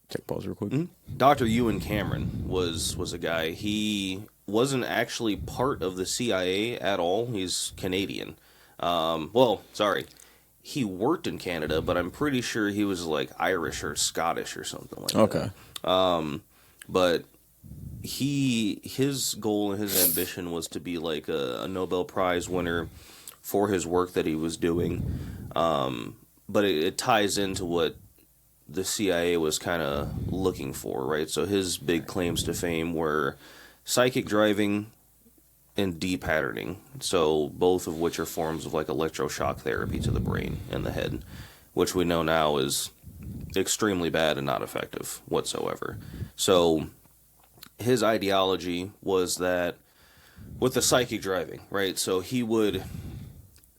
Take pause real quick. Dr. Ewen Cameron was a guy. He wasn't actually part of the CIA at all. He's Canadian. He worked in Canada, but I'm pretty sure he was like Irish or Scottish or something like that. Okay. But his goal and his ambition was to be like a Nobel Prize winner for his work that he was doing. But it ties into what the CIA was kind of looking for, right? So his big claims to fame were psychic driving and depatterning. So both of which are forms of like electroshock therapy to the brain and the head, which we know now is extremely bad and not effective whatsoever. So his ideology was that with the psychic driving, right? So he would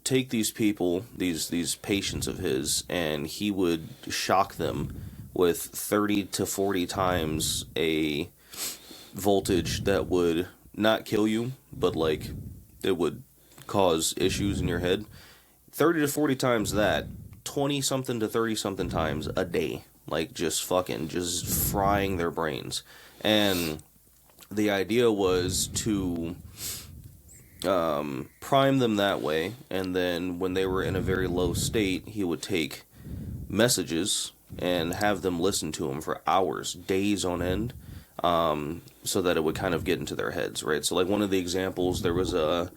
take these people, these patients of his, and he would shock them with 30 to 40 times a voltage that would not kill you, but like it would cause issues in your head. 30 to 40 times that, 20 something to 30 something times a day, like just frying their brains. And the idea was to prime them that way, and then when they were in a very low state, he would take messages and have them listen to him for hours, days on end, so that it would kind of get into their heads, right? So like one of the examples, there was a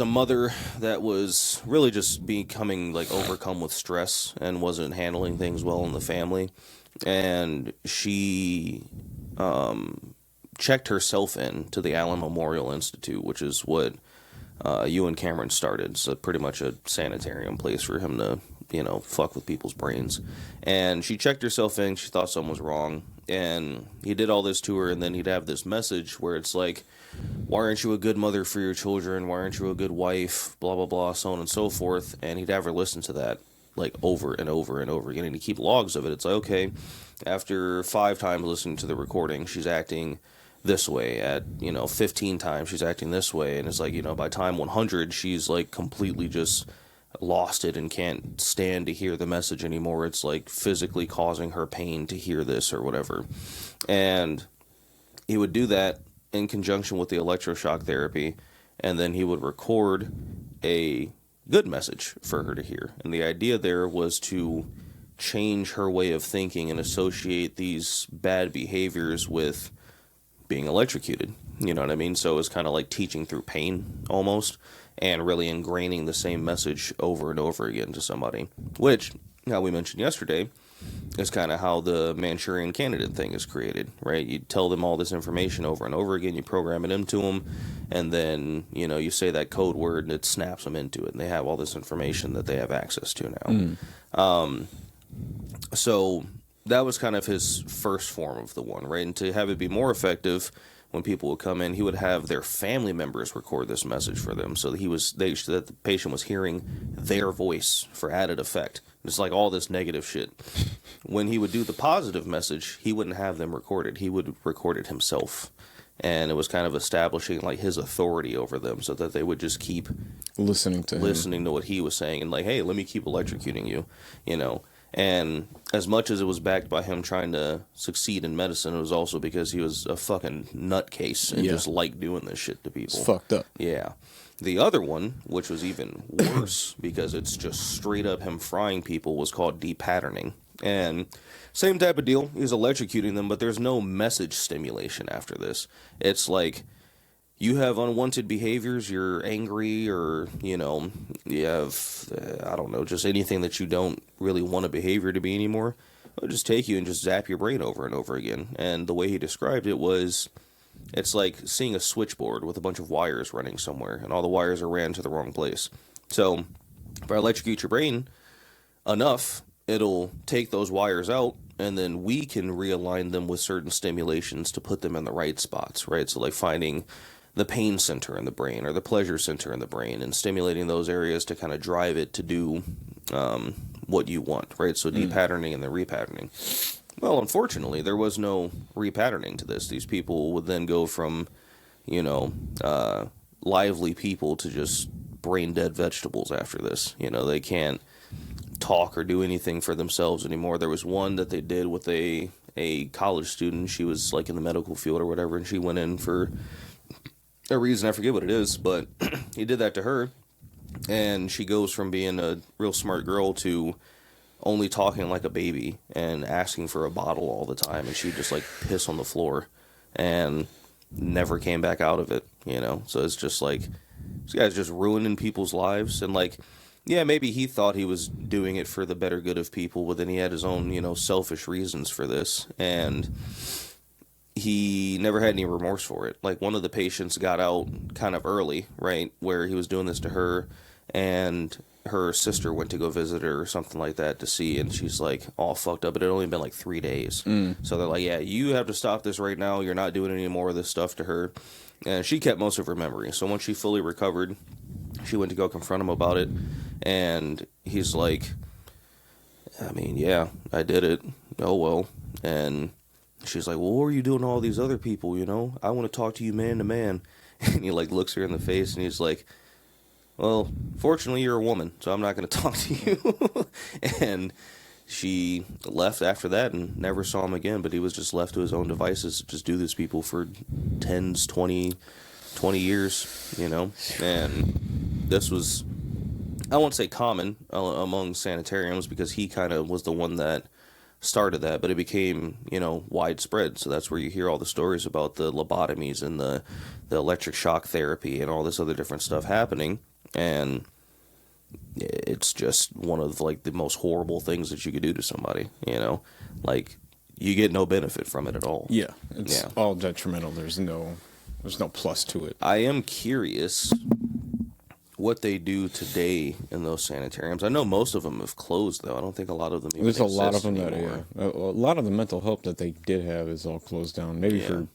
mother that was really just becoming like overcome with stress and wasn't handling things well in the family, and she checked herself in to the Allen Memorial Institute, which is what Ewen Cameron started. So pretty much a sanitarium place for him to, fuck with people's brains. And she checked herself in. She thought something was wrong. And he did all this to her, and then he'd have this message where it's like, why aren't you a good mother for your children? Why aren't you a good wife? Blah, blah, blah, so on and so forth. And he'd have her listen to that like over and over and over again. And he'd keep logs of it. It's like, okay, after 5 times listening to the recording, she's acting this way. At 15 times she's acting this way, and it's like, by time 100 she's like completely just lost it and can't stand to hear the message anymore. It's like physically causing her pain to hear this or whatever. And he would do that in conjunction with the electroshock therapy, and then he would record a good message for her to hear. And the idea there was to change her way of thinking and associate these bad behaviors with being electrocuted. You know what I mean? So it's kind of like teaching through pain almost, and really ingraining the same message over and over again to somebody, which, how we mentioned yesterday, is kind of how the Manchurian candidate thing is created, right? You tell them all this information over and over again, you program it into them, and then, you say that code word and it snaps them into it, and they have all this information that they have access to now. So that was kind of his first form of the one, right? And to have it be more effective, when people would come in, he would have their family members record this message for them, so that that the patient was hearing their voice for added effect. It's like all this negative shit. When he would do the positive message, he wouldn't have them recorded. He would record it himself. And it was kind of establishing like his authority over them, so that they would just keep listening to what he was saying, and like, hey, let me keep electrocuting you, you know. And as much as it was backed by him trying to succeed in medicine, it was also because he was a fucking nutcase and just liked doing this shit to people. It's fucked up. Yeah. The other one, which was even worse because it's just straight up him frying people, was called depatterning. And same type of deal. He's electrocuting them, but there's no message stimulation after this. It's like, you have unwanted behaviors, you're angry, or, you know, you have, I don't know, just anything that you don't really want a behavior to be anymore. It'll just take you and just zap your brain over and over again. And the way he described it was, it's like seeing a switchboard with a bunch of wires running somewhere, and all the wires are ran to the wrong place. So, if I electrocute your brain enough, it'll take those wires out, and then we can realign them with certain stimulations to put them in the right spots, right? So like finding the pain center in the brain or the pleasure center in the brain and stimulating those areas to kind of drive it to do what you want, right? So depatterning and then repatterning. Well, unfortunately, there was no repatterning to this. These people would then go from, you know, lively people to just brain-dead vegetables after this. You know, they can't talk or do anything for themselves anymore. There was one that they did with a college student. She was like in the medical field or whatever, and she went in for a reason, I forget what it is, but he did that to her, and she goes from being a real smart girl to only talking like a baby and asking for a bottle all the time, and she'd just like piss on the floor and never came back out of it, you know. So it's just like, this guy's just ruining people's lives. And like, yeah, maybe he thought he was doing it for the better good of people, but then he had his own, you know, selfish reasons for this, and he never had any remorse for it. Like, one of the patients got out kind of early, right, where he was doing this to her, and her sister went to go visit her or something like that to see, and she's like all fucked up. It had only been like 3 days. So they're like, yeah, you have to stop this right now. You're not doing any more of this stuff to her. And she kept most of her memory. So once she fully recovered, she went to go confront him about it, and he's like, I mean, yeah, I did it. Oh, well. And she's like, well, what were you doing to all these other people, you know? I want to talk to you man to man. And he like looks her in the face, and he's like, well, fortunately, you're a woman, so I'm not going to talk to you. And she left after that and never saw him again, but he was just left to his own devices to just do this people for 20 years, you know? And this was, I won't say common among sanitariums, because he kind of was the one that started that, but it became, you know, widespread. So that's where you hear all the stories about the lobotomies and the electric shock therapy and all this other different stuff happening. And it's just one of like the most horrible things that you could do to somebody, you know, like you get no benefit from it at all. Yeah. It's all detrimental. There's no plus to it. I am curious what they do today in those sanitariums. I know most of them have closed, though. I don't think a lot of them even There's a lot of them anymore. a lot of the mental help that they did have is all closed down. Maybe for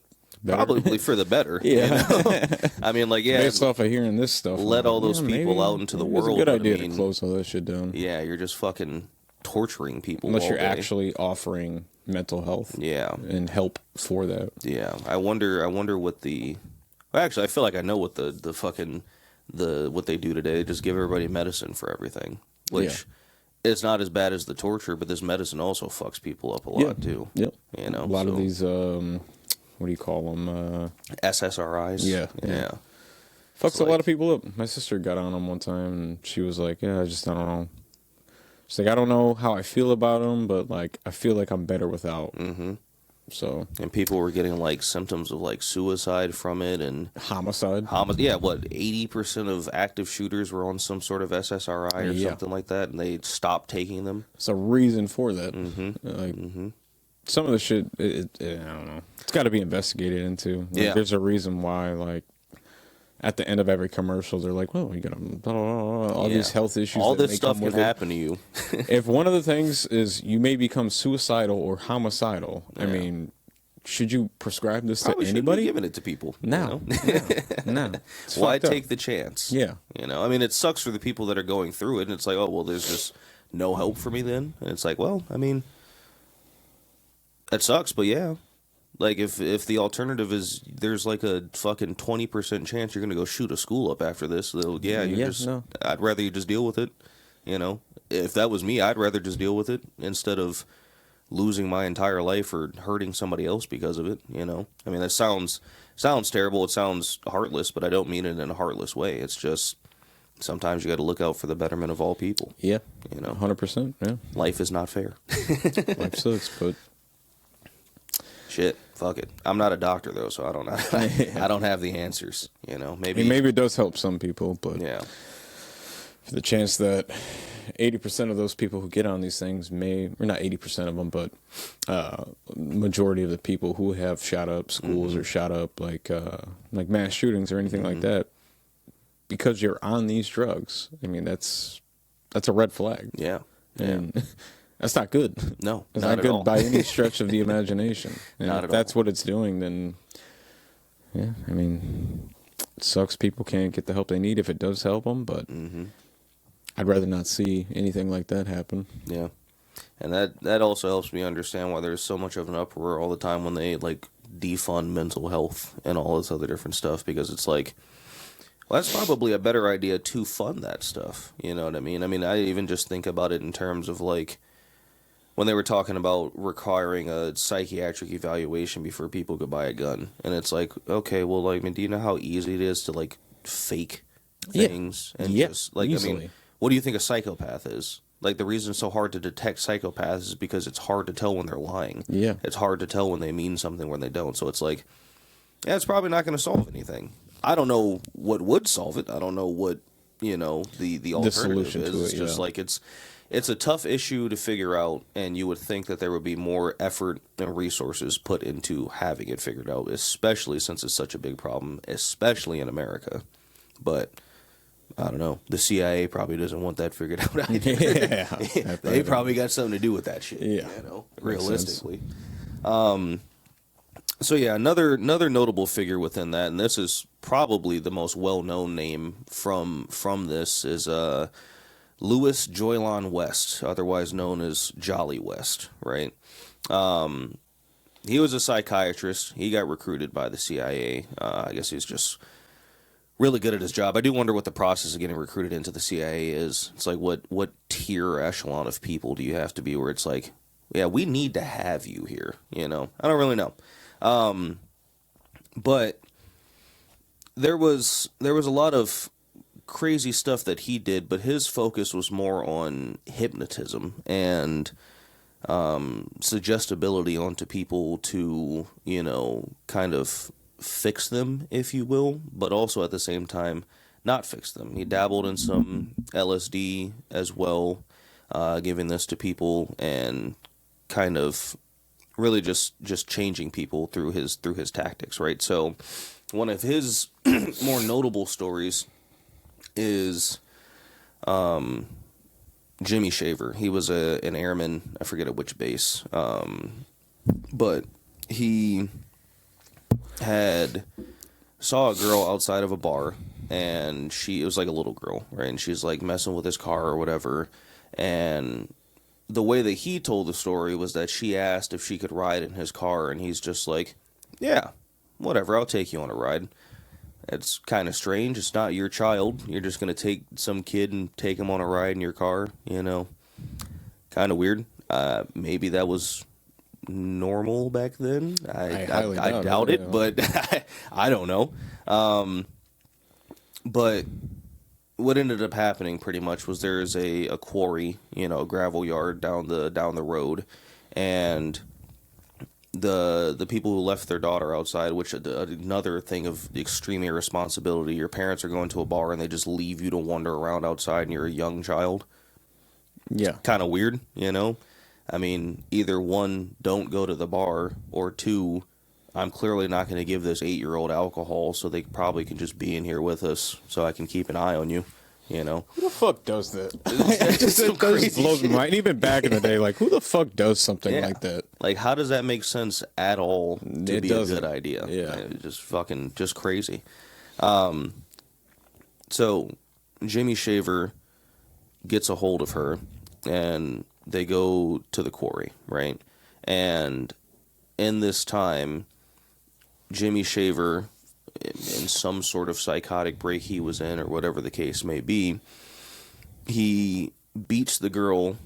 better. Probably for the better. Yeah. You know? I mean, like, yeah. Based off of hearing this stuff. Let all those people out into the world. It's a good idea to close all that shit down. Yeah, you're just fucking torturing people. Unless you're day. Actually offering mental health. Yeah. And help for that. Yeah. I wonder what the... Well, actually, I feel like I know what the fucking... what they do today. They just give everybody medicine for everything, which it's not as bad as the torture, but this medicine also fucks people up a lot too. Yep. You know, a lot of these what do you call them? SSRIs. Yeah. Fucks a lot of people up. My sister got on them one time, and she was like, "Yeah, I don't know." She's like, "I don't know how I feel about them, but like I feel like I'm better without." Mm-hmm. So, and people were getting like symptoms of like suicide from it and homicide. Yeah, what 80% of active shooters were on some sort of SSRI or something like that, and they stopped taking them. It's a reason for that. Like some of the shit, I don't know. It's got to be investigated into. Like, there's a reason why. Like at the end of every commercial, they're like, "Well, you got all these health issues. All this stuff can happen to you." If one of the things is you may become suicidal or homicidal, I mean, should you prescribe this Probably to shouldn't be anybody? giving it to people. No, no. It's Why fucked up. take the chance? Yeah. You know, I mean, it sucks for the people that are going through it, and it's like, oh, well, there's just no help for me then. And it's like, well, I mean, that sucks, but yeah. Like, if the alternative is there's like a fucking 20% chance you're going to go shoot a school up after this, I'd rather you just deal with it. You know, if that was me, I'd rather just deal with it instead of losing my entire life or hurting somebody else because of it. You know, I mean, that sounds terrible. It sounds heartless, but I don't mean it in a heartless way. It's just sometimes you got to look out for the betterment of all people. Yeah, you know, 100%. Yeah, life is not fair. Life sucks, but shit, fuck it. I'm not a doctor though, so I don't know. I don't have the answers. You know, maybe it does help some people, but yeah. For the chance that 80% of those people who get on these things or not 80% of them, but majority of the people who have shot up schools or shot up like mass shootings or anything like that, because you're on these drugs, I mean, that's a red flag. Yeah. And that's not good. No, it's not at good all. by any stretch of the imagination. And Not if at that's all. what it's doing, then yeah, I mean, it sucks people can't get the help they need if it does help them, but I'd rather not see anything like that happen. Yeah. And that also helps me understand why there's so much of an uproar all the time when they like defund mental health and all this other different stuff, because it's like, well, that's probably a better idea to fund that stuff. You know what I mean? I mean, I even just think about it in terms of like when they were talking about requiring a psychiatric evaluation before people could buy a gun. And it's like, okay, well, like, I mean, do you know how easy it is to like fake things? And just like, easily. I mean, what do you think a psychopath is? Like, the reason it's so hard to detect psychopaths is because it's hard to tell when they're lying. Yeah. It's hard to tell when they mean something when they don't. So it's like, yeah, it's probably not going to solve anything. I don't know what would solve it. I don't know what, you know, the alternative solution is. to it, It's just like it's a tough issue to figure out, and you would think that there would be more effort and resources put into having it figured out, especially since it's such a big problem, especially in America. But I don't know. The CIA probably doesn't want that figured out either. Yeah, they probably got something to do with that shit. Yeah, you know, realistically. So yeah, another notable figure within that, and this is probably the most well-known name from this, is Louis Joylon West, otherwise known as Jolly West, right? He was a psychiatrist. He got recruited by the CIA. I guess he's just really good at his job. I do wonder what the process of getting recruited into the CIA is. It's like, what tier or echelon of people do you have to be where it's like, yeah, we need to have you here, you know? I don't really know. But there was a lot of crazy stuff that he did, but his focus was more on hypnotism and suggestibility onto people to, you know, kind of fix them, if you will, but also at the same time not fix them. He dabbled in some LSD as well, giving this to people and kind of really just changing people through his tactics, right? So one of his more notable stories is Jimmy Shaver. He was an airman, I forget at which base, but he saw a girl outside of a bar, and it was like a little girl, right? And she's like messing with his car or whatever, and the way that he told the story was that she asked if she could ride in his car, and he's just like, yeah, whatever, I'll take you on a ride. It's kind of strange. It's not your child. You're just going to take some kid and take him on a ride in your car, you know? Kind of weird. Maybe that was normal back then. I doubt it, but I don't know. But what ended up happening pretty much was there's a quarry, you know, gravel yard down the road, and the people who left their daughter outside, which another thing of extreme irresponsibility. Your parents are going to a bar and they just leave you to wander around outside, and you're a young child. Yeah, kind of weird, you know. I mean, either one, don't go to the bar, or two, I'm clearly not going to give this 8-year-old alcohol, so they probably can just be in here with us, so I can keep an eye on you, you know. Who the fuck does that? It just blows my mind. Even back in the day, like, who the fuck does something like that? Like, how does that make sense at all to be a good idea? Yeah. Just crazy. So Jimmy Shaver gets a hold of her, and they go to the quarry, right? And in this time, Jimmy Shaver, in some sort of psychotic break he was in, or whatever the case may be, he beats the girl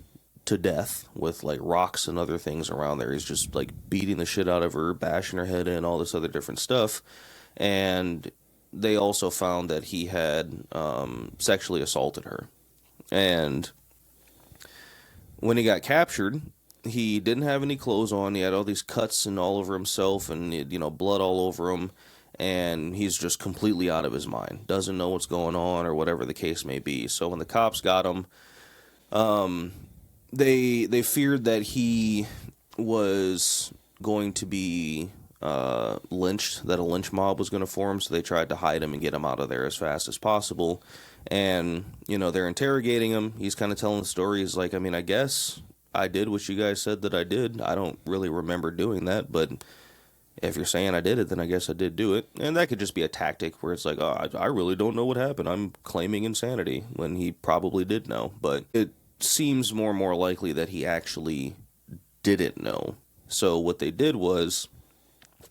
to death with like rocks and other things around there. He's just like beating the shit out of her, bashing her head in, all this other different stuff. And they also found that he had sexually assaulted her. And when he got captured, he didn't have any clothes on. He had all these cuts and all over himself, and blood all over him. And he's just completely out of his mind. Doesn't know what's going on, or whatever the case may be. So when the cops got him, they feared that he was going to be lynched, that a lynch mob was going to form, so they tried to hide him and get him out of there as fast as possible. And, they're interrogating him. He's kind of telling the story. He's like, I guess I did what you guys said that I did. I don't really remember doing that, but if you're saying I did it, then I guess I did do it. And that could just be a tactic where it's like, oh, I really don't know what happened. I'm claiming insanity, when he probably did know. But it seems more and more likely that he actually didn't know. So what they did was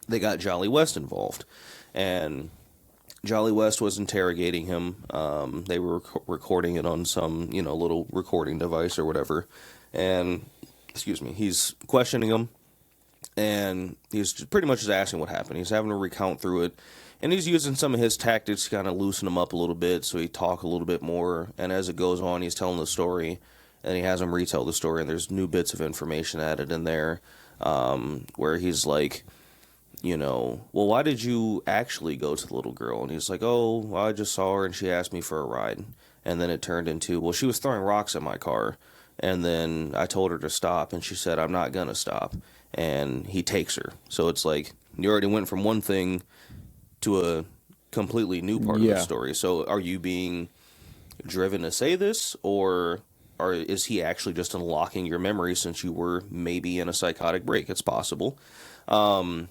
they got Jolly West involved. And Jolly West was interrogating him. They were recording it on some, little recording device or whatever. And, he's questioning him. And he's pretty much just asking what happened. He's having to recount through it. And he's using some of his tactics to kind of loosen him up a little bit, so he talk a little bit more. And as it goes on, he's telling the story, and he has him retell the story, and there's new bits of information added in there, where he's like, well, why did you actually go to the little girl? And he's like, oh, well, I just saw her, and she asked me for a ride. And then it turned into, well, she was throwing rocks at my car, and then I told her to stop, and she said, I'm not going to stop. And he takes her. So it's like, you already went from one thing to a completely new part of the story. So are you being driven to say this, or is he actually just unlocking your memory since you were maybe in a psychotic break? It's possible. But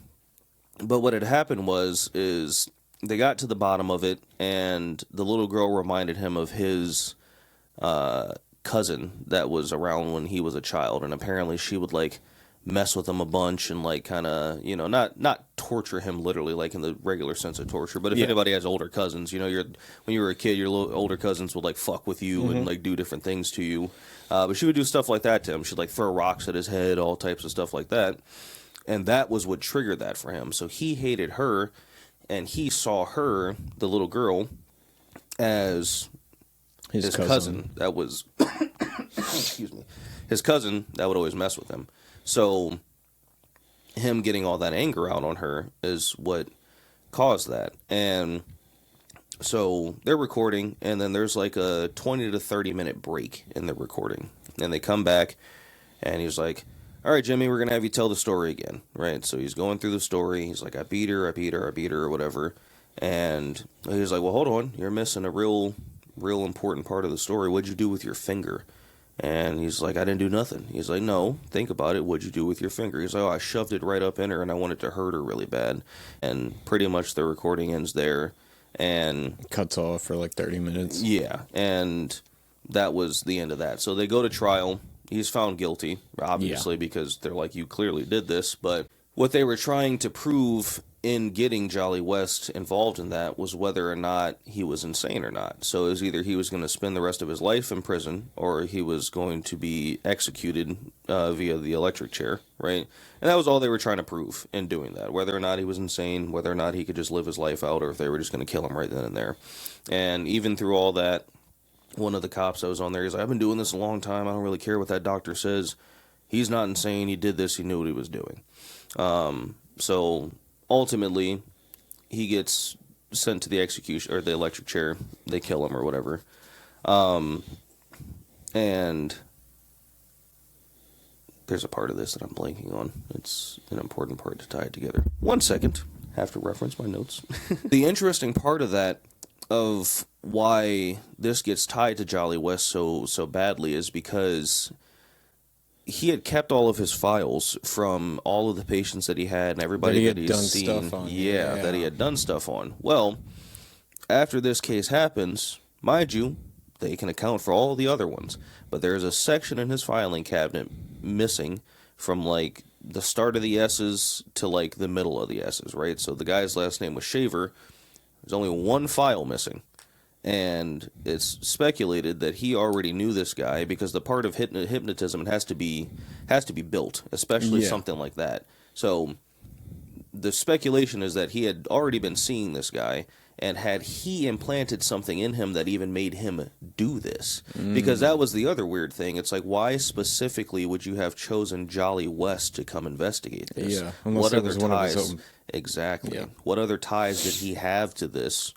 what had happened is they got to the bottom of it, and the little girl reminded him of his cousin that was around when he was a child, and apparently she would like mess with him a bunch and like kind of not torture him literally like in the regular sense of torture, but if anybody has older cousins, when you were a kid, your older cousins would like fuck with you and like do different things to you, but she would do stuff like that to him. She'd like throw rocks at his head, all types of stuff like that, and that was what triggered that for him. So he hated her, and he saw her, the little girl, as his cousin that was his cousin that would always mess with him. So him getting all that anger out on her is what caused that. And so they're recording, and then there's like a 20 to 30 minute break in the recording. And they come back, and he's like, all right, Jimmy, we're going to have you tell the story again, right? So he's going through the story. He's like, I beat her, or whatever. And he's like, well, hold on. You're missing a real important part of the story. What'd you do with your finger? And he's like, I didn't do nothing. He's like, no, think about it. What'd you do with your finger? He's like, oh, I shoved it right up in her, and I wanted to hurt her really bad. And pretty much the recording ends there. And cuts off for like 30 minutes. Yeah, and that was the end of that. So they go to trial. He's found guilty, obviously, because they're like, you clearly did this. But what they were trying to prove in getting Jolly West involved in that was whether or not he was insane or not. So it was either he was going to spend the rest of his life in prison, or he was going to be executed via the electric chair, right? And that was all they were trying to prove in doing that, whether or not he was insane, whether or not he could just live his life out, or if they were just going to kill him right then and there. And even through all that, one of the cops that was on there, he's like, I've been doing this a long time. I don't really care what that doctor says. He's not insane. He did this. He knew what he was doing. So ultimately, he gets sent to the execution, or the electric chair. They kill him or whatever. And there's a part of this that I'm blanking on. It's an important part to tie it together. 1 second. Have to reference my notes. The interesting part of that, of why this gets tied to Jolly West so badly, is because he had kept all of his files from all of the patients that he had and everybody that he's seen. Stuff on. Yeah, that he had done stuff on. Well, after this case happens, mind you, they can account for all the other ones, but there's a section in his filing cabinet missing from like the start of the S's to like the middle of the S's, right? So the guy's last name was Shaver. There's only one file missing. And it's speculated that he already knew this guy because the part of hypnotism has to be built, especially something like that. So the speculation is that he had already been seeing this guy, and had he implanted something in him that even made him do this? Because that was the other weird thing. It's like, why specifically would you have chosen Jolly West to come investigate this? Yeah, what other ties? Exactly. Yeah. What other ties did he have to this?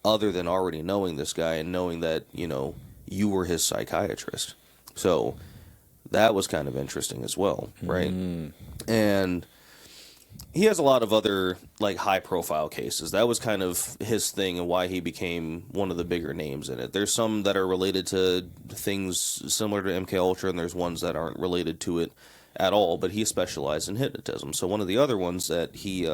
Other than already knowing this guy and knowing that, you know, you were his psychiatrist. So that was kind of interesting as well, right? And he has a lot of other, like, high-profile cases. That was kind of his thing and why he became one of the bigger names in it. There's some that are related to things similar to MKUltra, and there's ones that aren't related to it at all, but he specialized in hypnotism. So one of the other ones that he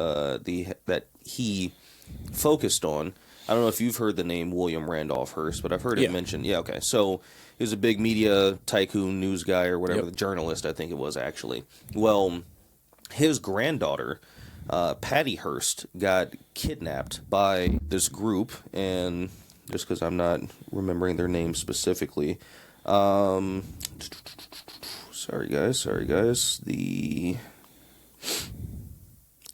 focused on, I don't know if you've heard the name William Randolph Hearst, but I've heard it mentioned. Yeah, okay. So he was a big media tycoon news guy or whatever, the journalist, I think it was, actually. Well, his granddaughter, Patty Hearst, got kidnapped by this group, and just because I'm not remembering their name specifically. Sorry, guys. It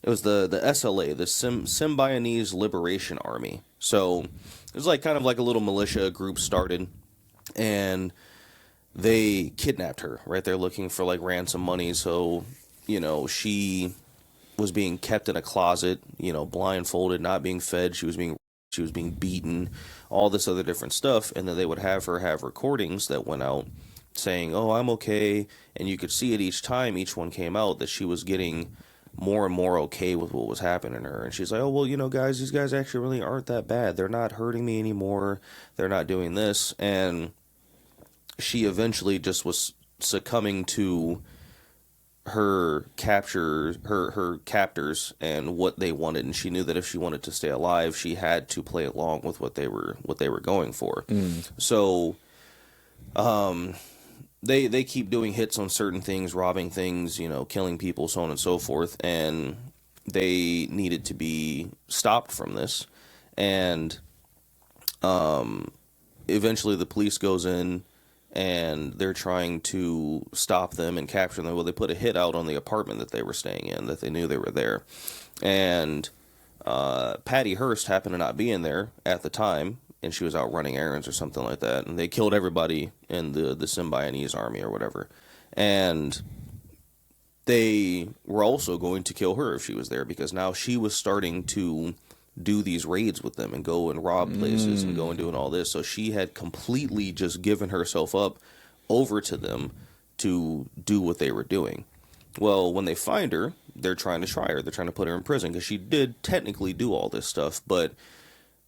was the SLA, the Symbionese Liberation Army. So it was like kind of like a little militia group started, and they kidnapped her, right? They're looking for like ransom money. So, you know, she was being kept in a closet, you know, blindfolded, not being fed. She was being beaten, all this other different stuff. And then they would have her have recordings that went out saying, "Oh, I'm okay." And you could see it each time each one came out that she was getting more and more okay with what was happening to her. And she's like, "Oh, well, you know, guys, these guys actually really aren't that bad. They're not hurting me anymore. They're not doing this." And she eventually just was succumbing to her captors and what they wanted. And she knew that if she wanted to stay alive, she had to play along with what they were going for. So, They keep doing hits on certain things, robbing things, you know, killing people, so on and so forth, and they needed to be stopped from this. And eventually the police goes in, and they're trying to stop them and capture them. Well, they put a hit out on the apartment that they were staying in, that they knew they were there. And Patty Hearst happened to not be in there at the time, and she was out running errands or something like that, and they killed everybody in the Symbionese army or whatever. And they were also going to kill her if she was there, because now she was starting to do these raids with them and go and rob places and go and doing all this. So she had completely just given herself up over to them to do what they were doing. Well, when they find her, they're trying to try her. They're trying to put her in prison because she did technically do all this stuff, but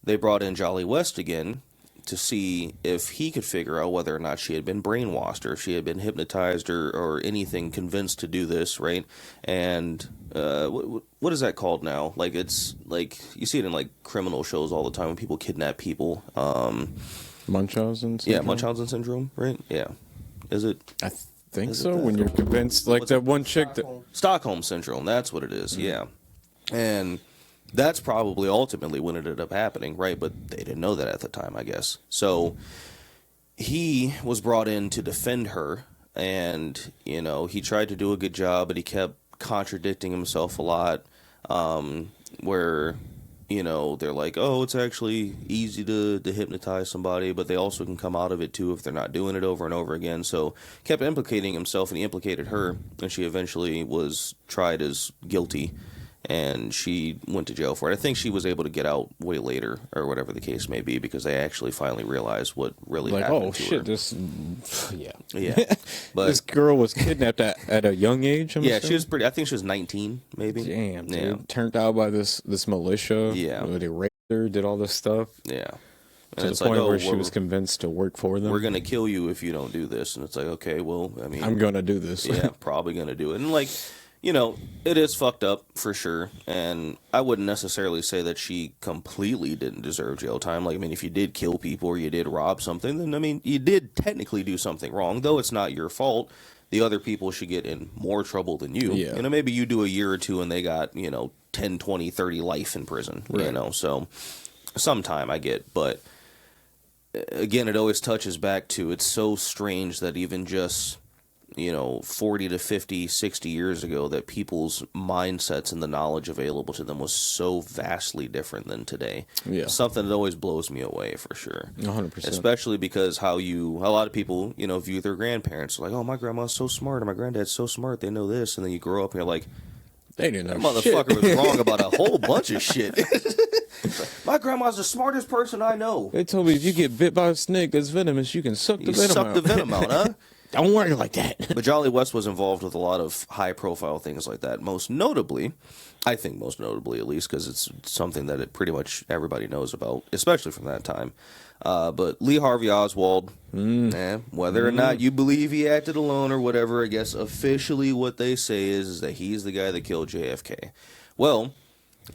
they brought in Jolly West again to see if he could figure out whether or not she had been brainwashed or if she had been hypnotized or anything, convinced to do this, right? And what is that called now? Like, it's like you see it in like criminal shows all the time when people kidnap people. Munchausen syndrome? Yeah, Munchausen syndrome, right? Yeah. Is it? I think so. When you're convinced, like that one chick that Stockholm syndrome. That's what it is. Yeah, and that's probably ultimately when it ended up happening, right? But they didn't know that at the time, I guess. So he was brought in to defend her, and, you know, he tried to do a good job, but he kept contradicting himself a lot, where, you know, they're like, "Oh, it's actually easy to hypnotize somebody, but they also can come out of it too if they're not doing it over and over again." So kept implicating himself, and he implicated her, and she eventually was tried as guilty, and she went to jail for it. I think she was able to get out way later, or whatever the case may be, because they actually finally realized what really happened to her. Yeah. But this girl was kidnapped at a young age. She was pretty. I think she was 19, maybe. Damn, dude. Turned out by this militia. Yeah, they raped her, did all this stuff. Yeah. And to it's the point like, where she was convinced to work for them. We're going to kill you if you don't do this. And it's like, okay, well, I mean, I'm going to do this. Yeah, probably going to do it. And like, you know, it is fucked up for sure. And I wouldn't necessarily say that she completely didn't deserve jail time. Like, I mean, if you did kill people or you did rob something, then, I mean, you did technically do something wrong, though it's not your fault. The other people should get in more trouble than you. Yeah. You know, maybe you do a year or two and they got, 10, 20, 30 life in prison, right. So sometime I get, but again, it always touches back to, it's so strange that even just, 40 to 50, 60 years ago, that people's mindsets and the knowledge available to them was so vastly different than today. Yeah. Something that always blows me away for sure. 100%. Especially because a lot of people, view their grandparents like, oh, my grandma's so smart or my granddad's so smart, they know this. And then you grow up and you're like, they didn't know that motherfucker was wrong about a whole bunch of shit. My grandma's the smartest person I know. They told me if you get bit by a snake that's venomous, you can suck the venom out. Suck the venom out, huh? Don't worry like that. But Jolly West was involved with a lot of high-profile things like that. Most notably, at least, because it's something that pretty much everybody knows about, especially from that time. But Lee Harvey Oswald, whether or not you believe he acted alone or whatever, I guess officially what they say is that he's the guy that killed JFK. Well,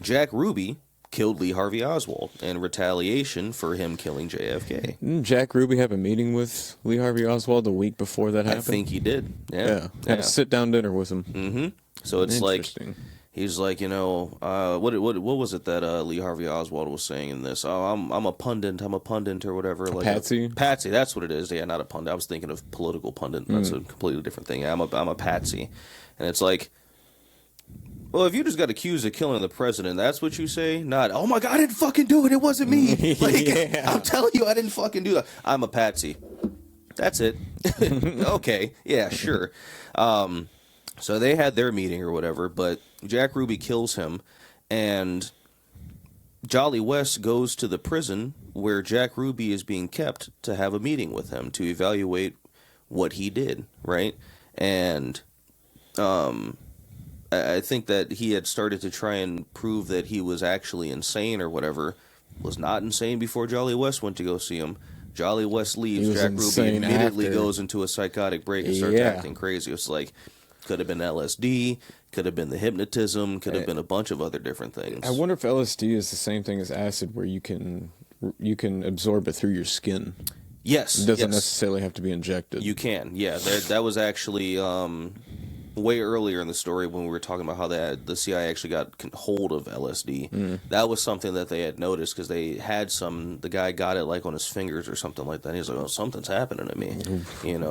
Jack Ruby killed Lee Harvey Oswald in retaliation for him killing JFK. Didn't Jack Ruby have a meeting with Lee Harvey Oswald the week before that happened? I think he did. Yeah. Had a sit-down dinner with him. Mm-hmm. So it's like, he's like, what was it that Lee Harvey Oswald was saying in this? Oh, I'm a pundit or whatever. Like patsy? Patsy, that's what it is. Yeah, not a pundit. I was thinking of political pundit. That's a completely different thing. I'm a patsy. And it's like, well, if you just got accused of killing the president, that's what you say? Not, oh my God, I didn't fucking do it. It wasn't me. Like, yeah. I'm telling you, I didn't fucking do that. I'm a patsy. That's it. Okay. Yeah, sure. So they had their meeting or whatever, but Jack Ruby kills him, and Jolly West goes to the prison where Jack Ruby is being kept to have a meeting with him to evaluate what he did, right? And I think that he had started to try and prove that he was actually insane or whatever. Was not insane before Jolly West went to go see him. Jolly West leaves. Jack Ruby immediately goes into a psychotic break and starts acting crazy. It's like, could have been LSD, could have been the hypnotism, could have been a bunch of other different things. I wonder if LSD is the same thing as acid, where you can absorb it through your skin. Yes. It doesn't necessarily have to be injected. You can, yeah. That was actually way earlier in the story when we were talking about how the CIA actually got hold of LSD. That was something that they had noticed because they had the guy got it like on his fingers or something like that. And he's like, oh, something's happening to me.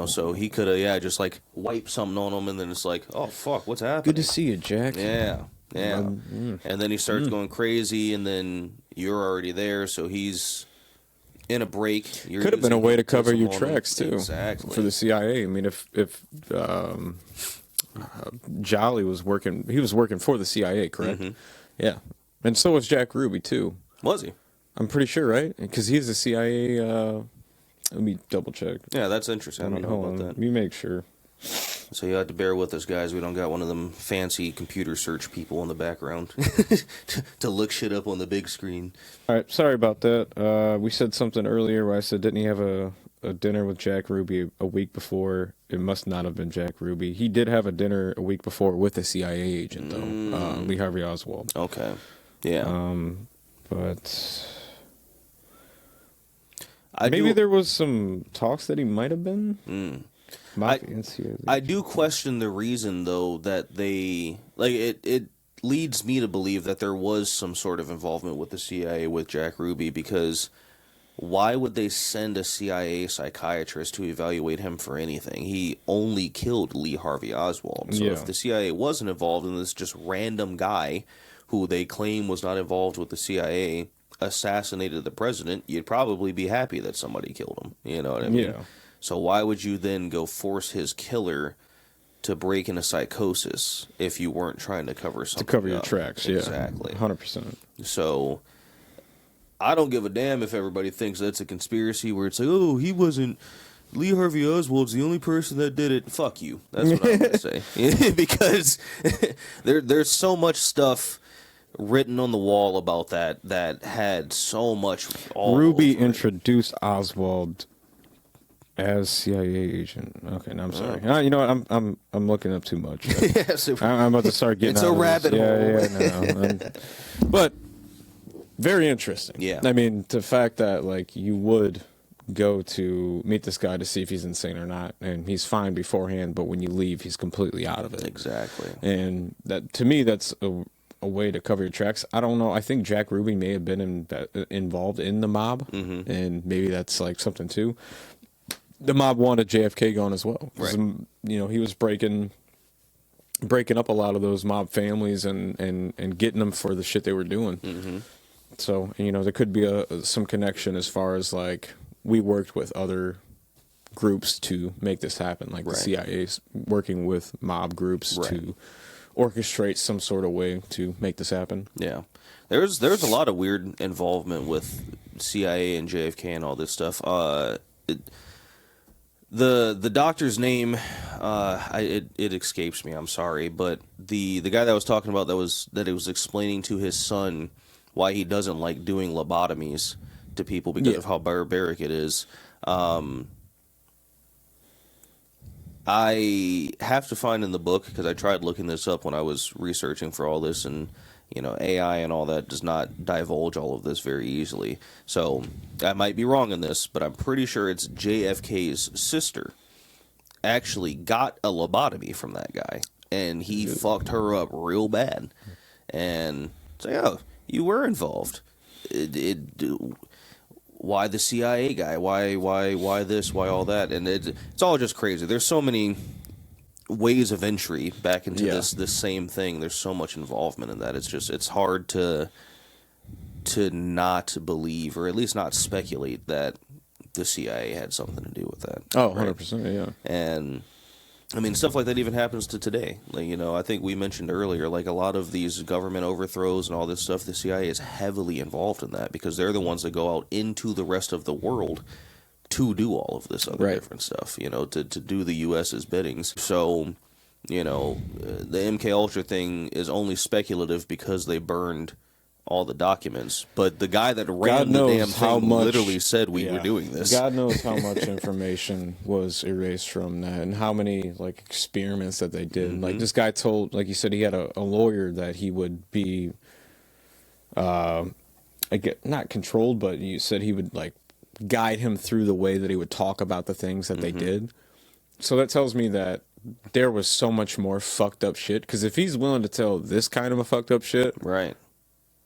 So he could have, just like wiped something on him, and then it's like, oh, fuck, what's happening? Good to see you, Jack. Yeah. And then he starts going crazy, and then you're already there, so he's in a break. Could have been a way to cover your tracks, too. Exactly. For the CIA. I mean, if Jolly was working, he was working for the CIA, correct? Mm-hmm. Yeah. And so was Jack Ruby, too. Was he? I'm pretty sure, right? Because he's the CIA. Let me double check. Yeah, that's interesting. I don't know about that. Let me make sure. So you have to bear with us, guys. We don't got one of them fancy computer search people in the background to look shit up on the big screen. All right, sorry about that. We said something earlier where I said, didn't he have a dinner with Jack Ruby a week before? It must not have been Jack Ruby. He did have a dinner a week before with a CIA agent, though, Lee Harvey Oswald. Okay, yeah. But maybe there was some talks that he might have been. I do question the reason, though, that they it leads me to believe that there was some sort of involvement with the CIA with Jack Ruby, because why would they send a CIA psychiatrist to evaluate him for anything? He only killed Lee Harvey Oswald. So if the CIA wasn't involved in this just random guy who they claim was not involved with the CIA assassinated the president, you'd probably be happy that somebody killed him. You know what I mean? Yeah. So why would you then go force his killer to break into psychosis if you weren't trying to cover something? To cover your tracks, exactly. 100%. So I don't give a damn if everybody thinks that's a conspiracy where it's like, oh, he wasn't, Lee Harvey Oswald's the only person that did it. Fuck you. That's what I'm going to say. Because there's so much stuff written on the wall about that had so much. Ruby introduced Oswald as CIA agent. Okay, no, I'm sorry. You know what? I'm looking up too much. Yes, I'm about to start getting. It's a rabbit hole. Yeah, no. But very interesting. Yeah. I mean, the fact that like you would go to meet this guy to see if he's insane or not, and he's fine beforehand, but when you leave, he's completely out of it. Exactly. And that, to me, that's a way to cover your tracks. I don't know. I think Jack Ruby may have been involved in the mob, and maybe that's like something too. The mob wanted JFK gone as well. Right. You know, he was breaking up a lot of those mob families and getting them for the shit they were doing. So, you know, there could be some connection as far as like we worked with other groups to make this happen, like the CIA's working with mob groups to orchestrate some sort of way to make this happen. Yeah. There's a lot of weird involvement with CIA and JFK and all this stuff. The doctor's name, it escapes me. I'm sorry, but the guy that I was talking about that he was explaining to his son why he doesn't like doing lobotomies to people because of how barbaric it is. I have to find in the book, because I tried looking this up when I was researching for all this, and you know, AI and all that does not divulge all of this very easily. So I might be wrong in this, but I'm pretty sure it's JFK's sister actually got a lobotomy from that guy, and he fucked her up real bad. And so, yeah, you were involved. Why the CIA guy? Why this? Why all that? And it's all just crazy. There's so many ways of entry back into this same thing. There's so much involvement in that. It's hard to not believe, or at least not speculate, that the CIA had something to do with that. Oh, 100%, yeah. And I mean, stuff like that even happens to today. Like, you know, I think we mentioned earlier, like a lot of these government overthrows and all this stuff, the CIA is heavily involved in that, because they're the ones that go out into the rest of the world to do all of this other different stuff, you know, to do the U.S.'s biddings. So, you know, the MKUltra thing is only speculative because they burned all the documents, but the guy that ran the damn thing literally said we were doing this. God knows how much information was erased from that, and how many like experiments that they did. Like this guy told, like you said, he had a lawyer that he would be, not controlled, but you said he would like guide him through the way that he would talk about the things that they did. So that tells me that there was so much more fucked up shit. Because if he's willing to tell this kind of a fucked up shit,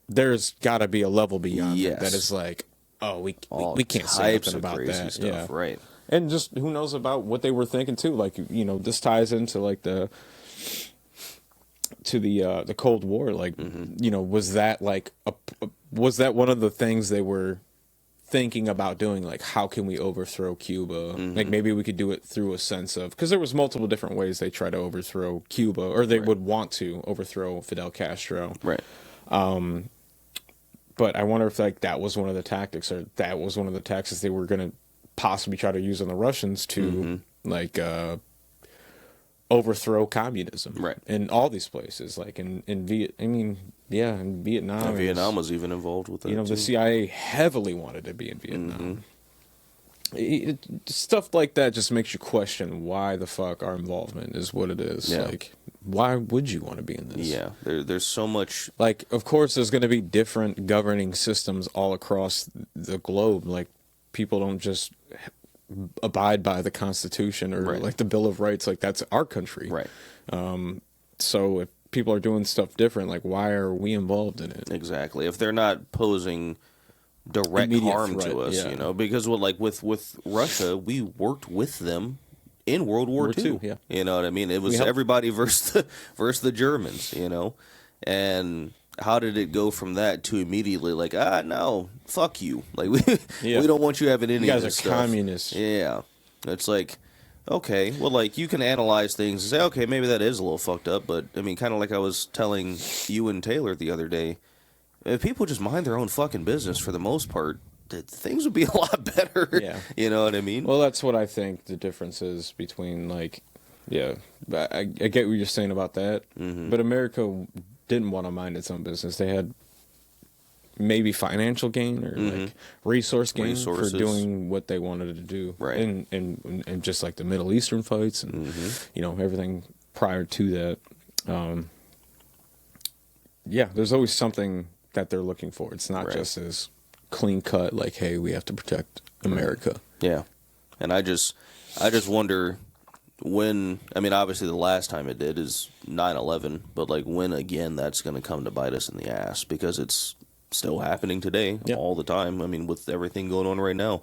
there's got to be a level beyond it that is like, oh, we can't say nothing about that. Stuff, right. And just who knows about what they were thinking too. Like, you know, this ties into like the Cold War. Like, you know, was that like was that one of the things they were thinking about doing? Like, how can we overthrow Cuba? Like, maybe we could do it through a sense of, because there was multiple different ways they try to overthrow Cuba, or they would want to overthrow Fidel Castro. Right. But I wonder if like that was one of the tactics, or that was one of the tactics they were going to possibly try to use on the Russians to like overthrow communism, in all these places, like in Vietnam. Vietnam was even involved with that. You know, the CIA heavily wanted to be in Vietnam. Stuff like that just makes you question why the fuck our involvement is what it is. Like, why would you want to be in this? Yeah, there's so much. Like, of course, there's going to be different governing systems all across the globe. Like, people don't just abide by the Constitution or like the Bill of Rights. Like, that's our country. Right. So if people are doing stuff different, like, why are we involved in it? Exactly. If they're not posing direct harm to us, you know, because with Russia, we worked with them in World War II. Yeah. You know what I mean? It was everybody versus the Germans, you know? And how did it go from that to immediately like, no, fuck you. Like, we don't want you having any of this stuff. You guys are communists. Yeah. It's like, okay, well, like, you can analyze things and say, okay, maybe that is a little fucked up, but, I mean, kind of like I was telling Ewen Taylor the other day, if people just mind their own fucking business for the most part, things would be a lot better. Yeah. You know what I mean? Well, that's what I think the difference is between, like, I get what you're saying about that, but America didn't want to mind its own business. They had maybe financial gain or like resource gain for doing what they wanted to do, right? And just like the Middle Eastern fights and you know, everything prior to that. Yeah, there's always something that they're looking for. It's not just as clean cut, like, hey, we have to protect America. Yeah, and I just wonder when. I mean, obviously, the last time it did is 9/11, but like when again that's going to come to bite us in the ass, because it's still happening today all the time. I mean, with everything going on right now,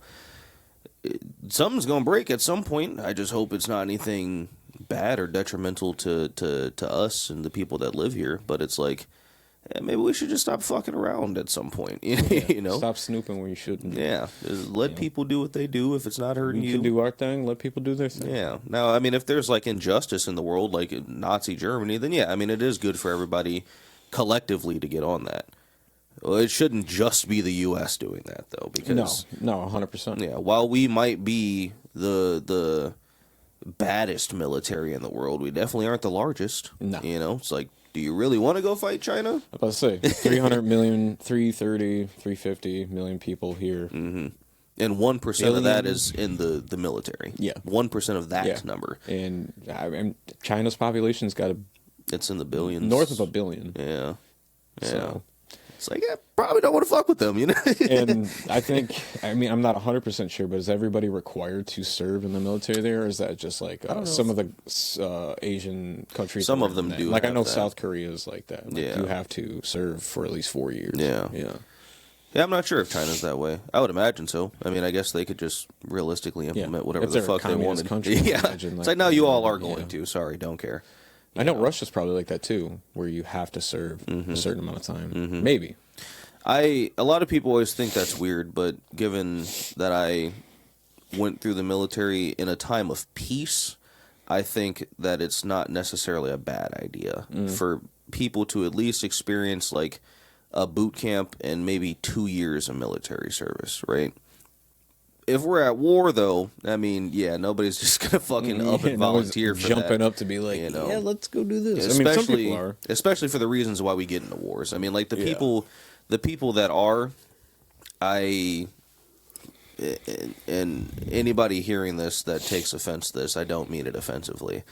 something's going to break at some point. I just hope it's not anything bad or detrimental to us and the people that live here. But it's like, maybe we should just stop fucking around at some point. You know, stop snooping where you shouldn't. Yeah, just let people do what they do. If it's not hurting you, we can do our thing. Let people do their thing. Yeah. Now, I mean, if there's like injustice in the world, like Nazi Germany, then yeah, I mean, it is good for everybody collectively to get on that. Well, it shouldn't just be the U.S. doing that, though, because no, 100%. Yeah, while we might be the baddest military in the world, we definitely aren't the largest. No, you know, it's like, do you really want to go fight China? I was about to say 300 million, 330, 350 million people here, and 1% of that is in the military. Yeah, 1% of that number, and China's population's got it's in the billions, north of 1 billion. Yeah. So. It's like, I probably don't want to fuck with them, you know? And I think, I mean, I'm not 100% sure, but is everybody required to serve in the military there? Or is that just like some of the Asian countries? Some of them do. Like, I know that. South Korea is like that. Like, you have to serve for at least 4 years. Yeah. I'm not sure if China's that way. I would imagine so. I mean, I guess they could just realistically implement whatever the fuck they wanted. Country, it's like, no, you all are going to. Sorry, don't care. I know Russia's probably like that too, where you have to serve a certain amount of time. Maybe. A lot of people always think that's weird, but given that I went through the military in a time of peace, I think that it's not necessarily a bad idea for people to at least experience like a boot camp and maybe 2 years of military service, right? If we're at war, though, I mean, yeah, nobody's just gonna fucking up and volunteer for jumping that. Up to be like, you know? Yeah, let's go do this. Especially, I mean, some people are. Especially for the reasons why we get into wars. I mean, like the people that are, and anybody hearing this that takes offense to this, I don't mean it offensively.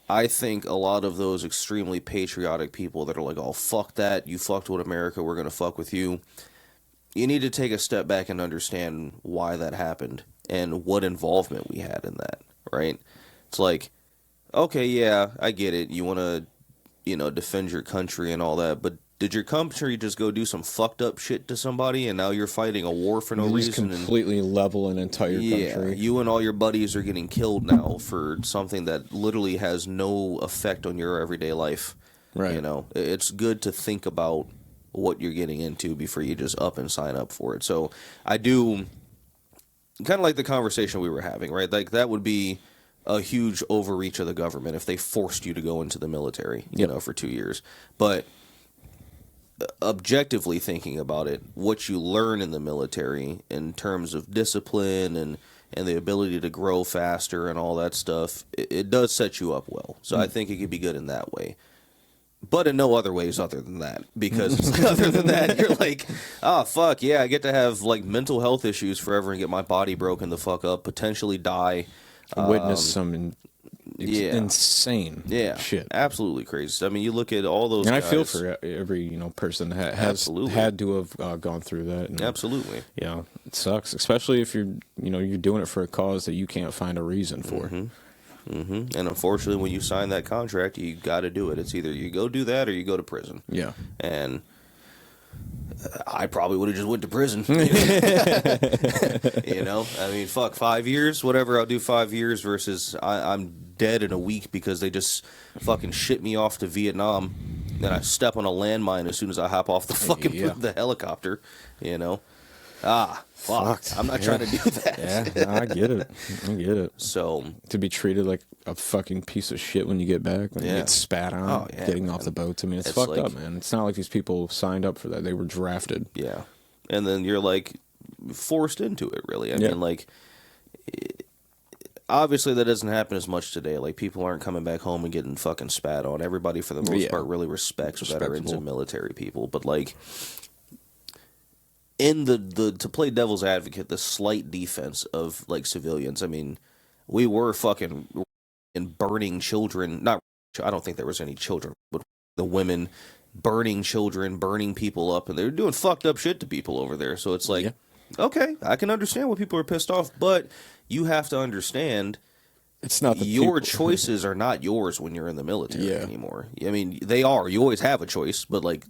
I think a lot of those extremely patriotic people that are like, oh, fuck that, you fucked with America, we're gonna fuck with you. You need to take a step back and understand why that happened and what involvement we had in that, right? It's like, okay, yeah, I get it. You want to, defend your country and all that, but did your country just go do some fucked up shit to somebody and now you're fighting a war for no reason? Completely level an entire country. Yeah, you and all your buddies are getting killed now for something that literally has no effect on your everyday life. Right. It's good to think about what you're getting into before you just up and sign up for it. So I do kind of like the conversation we were having, right? Like that would be a huge overreach of the government if they forced you to go into the military, for 2 years. But objectively thinking about it, what you learn in the military in terms of discipline and the ability to grow faster and all that stuff, it does set you up well. So I think it could be good in that way. But in no other ways other than that. Because other than that, you're like, oh, fuck, yeah, I get to have, like, mental health issues forever and get my body broken the fuck up, potentially die. Witness some insane shit. Absolutely crazy. I mean, you look at all those and guys. I feel for every, person that has had to have gone through that. And, absolutely. Yeah, it sucks, especially if you're doing it for a cause that you can't find a reason for. And unfortunately, when you sign that contract, you got to do it. It's either you go do that or you go to prison. Yeah. And I probably would have just went to prison. I mean, fuck, 5 years, whatever. I'll do 5 years versus I'm dead in a week because they just fucking shit me off to Vietnam. Then I step on a landmine as soon as I hop off the fucking the helicopter. Fuck. I'm not trying to do that. Yeah, no, I get it. So to be treated like a fucking piece of shit when you get back, when you get spat on, getting off the boats. I mean, it's fucked up, man. It's not like these people signed up for that. They were drafted. Yeah. And then you're like forced into it, really. I mean, like, obviously that doesn't happen as much today. Like, people aren't coming back home and getting fucking spat on. Everybody, for the most part, really respects veterans and military people. But, like, in the to play devil's advocate, the slight defense of, like, civilians, I mean, we were fucking burning children. Not, I don't think there was any children, but the women burning children, burning people up, and they were doing fucked up shit to people over there. So it's like, okay, I can understand why people are pissed off, but you have to understand, it's not your choices are not yours when you're in the military anymore. I mean, they are. You always have a choice, but, like,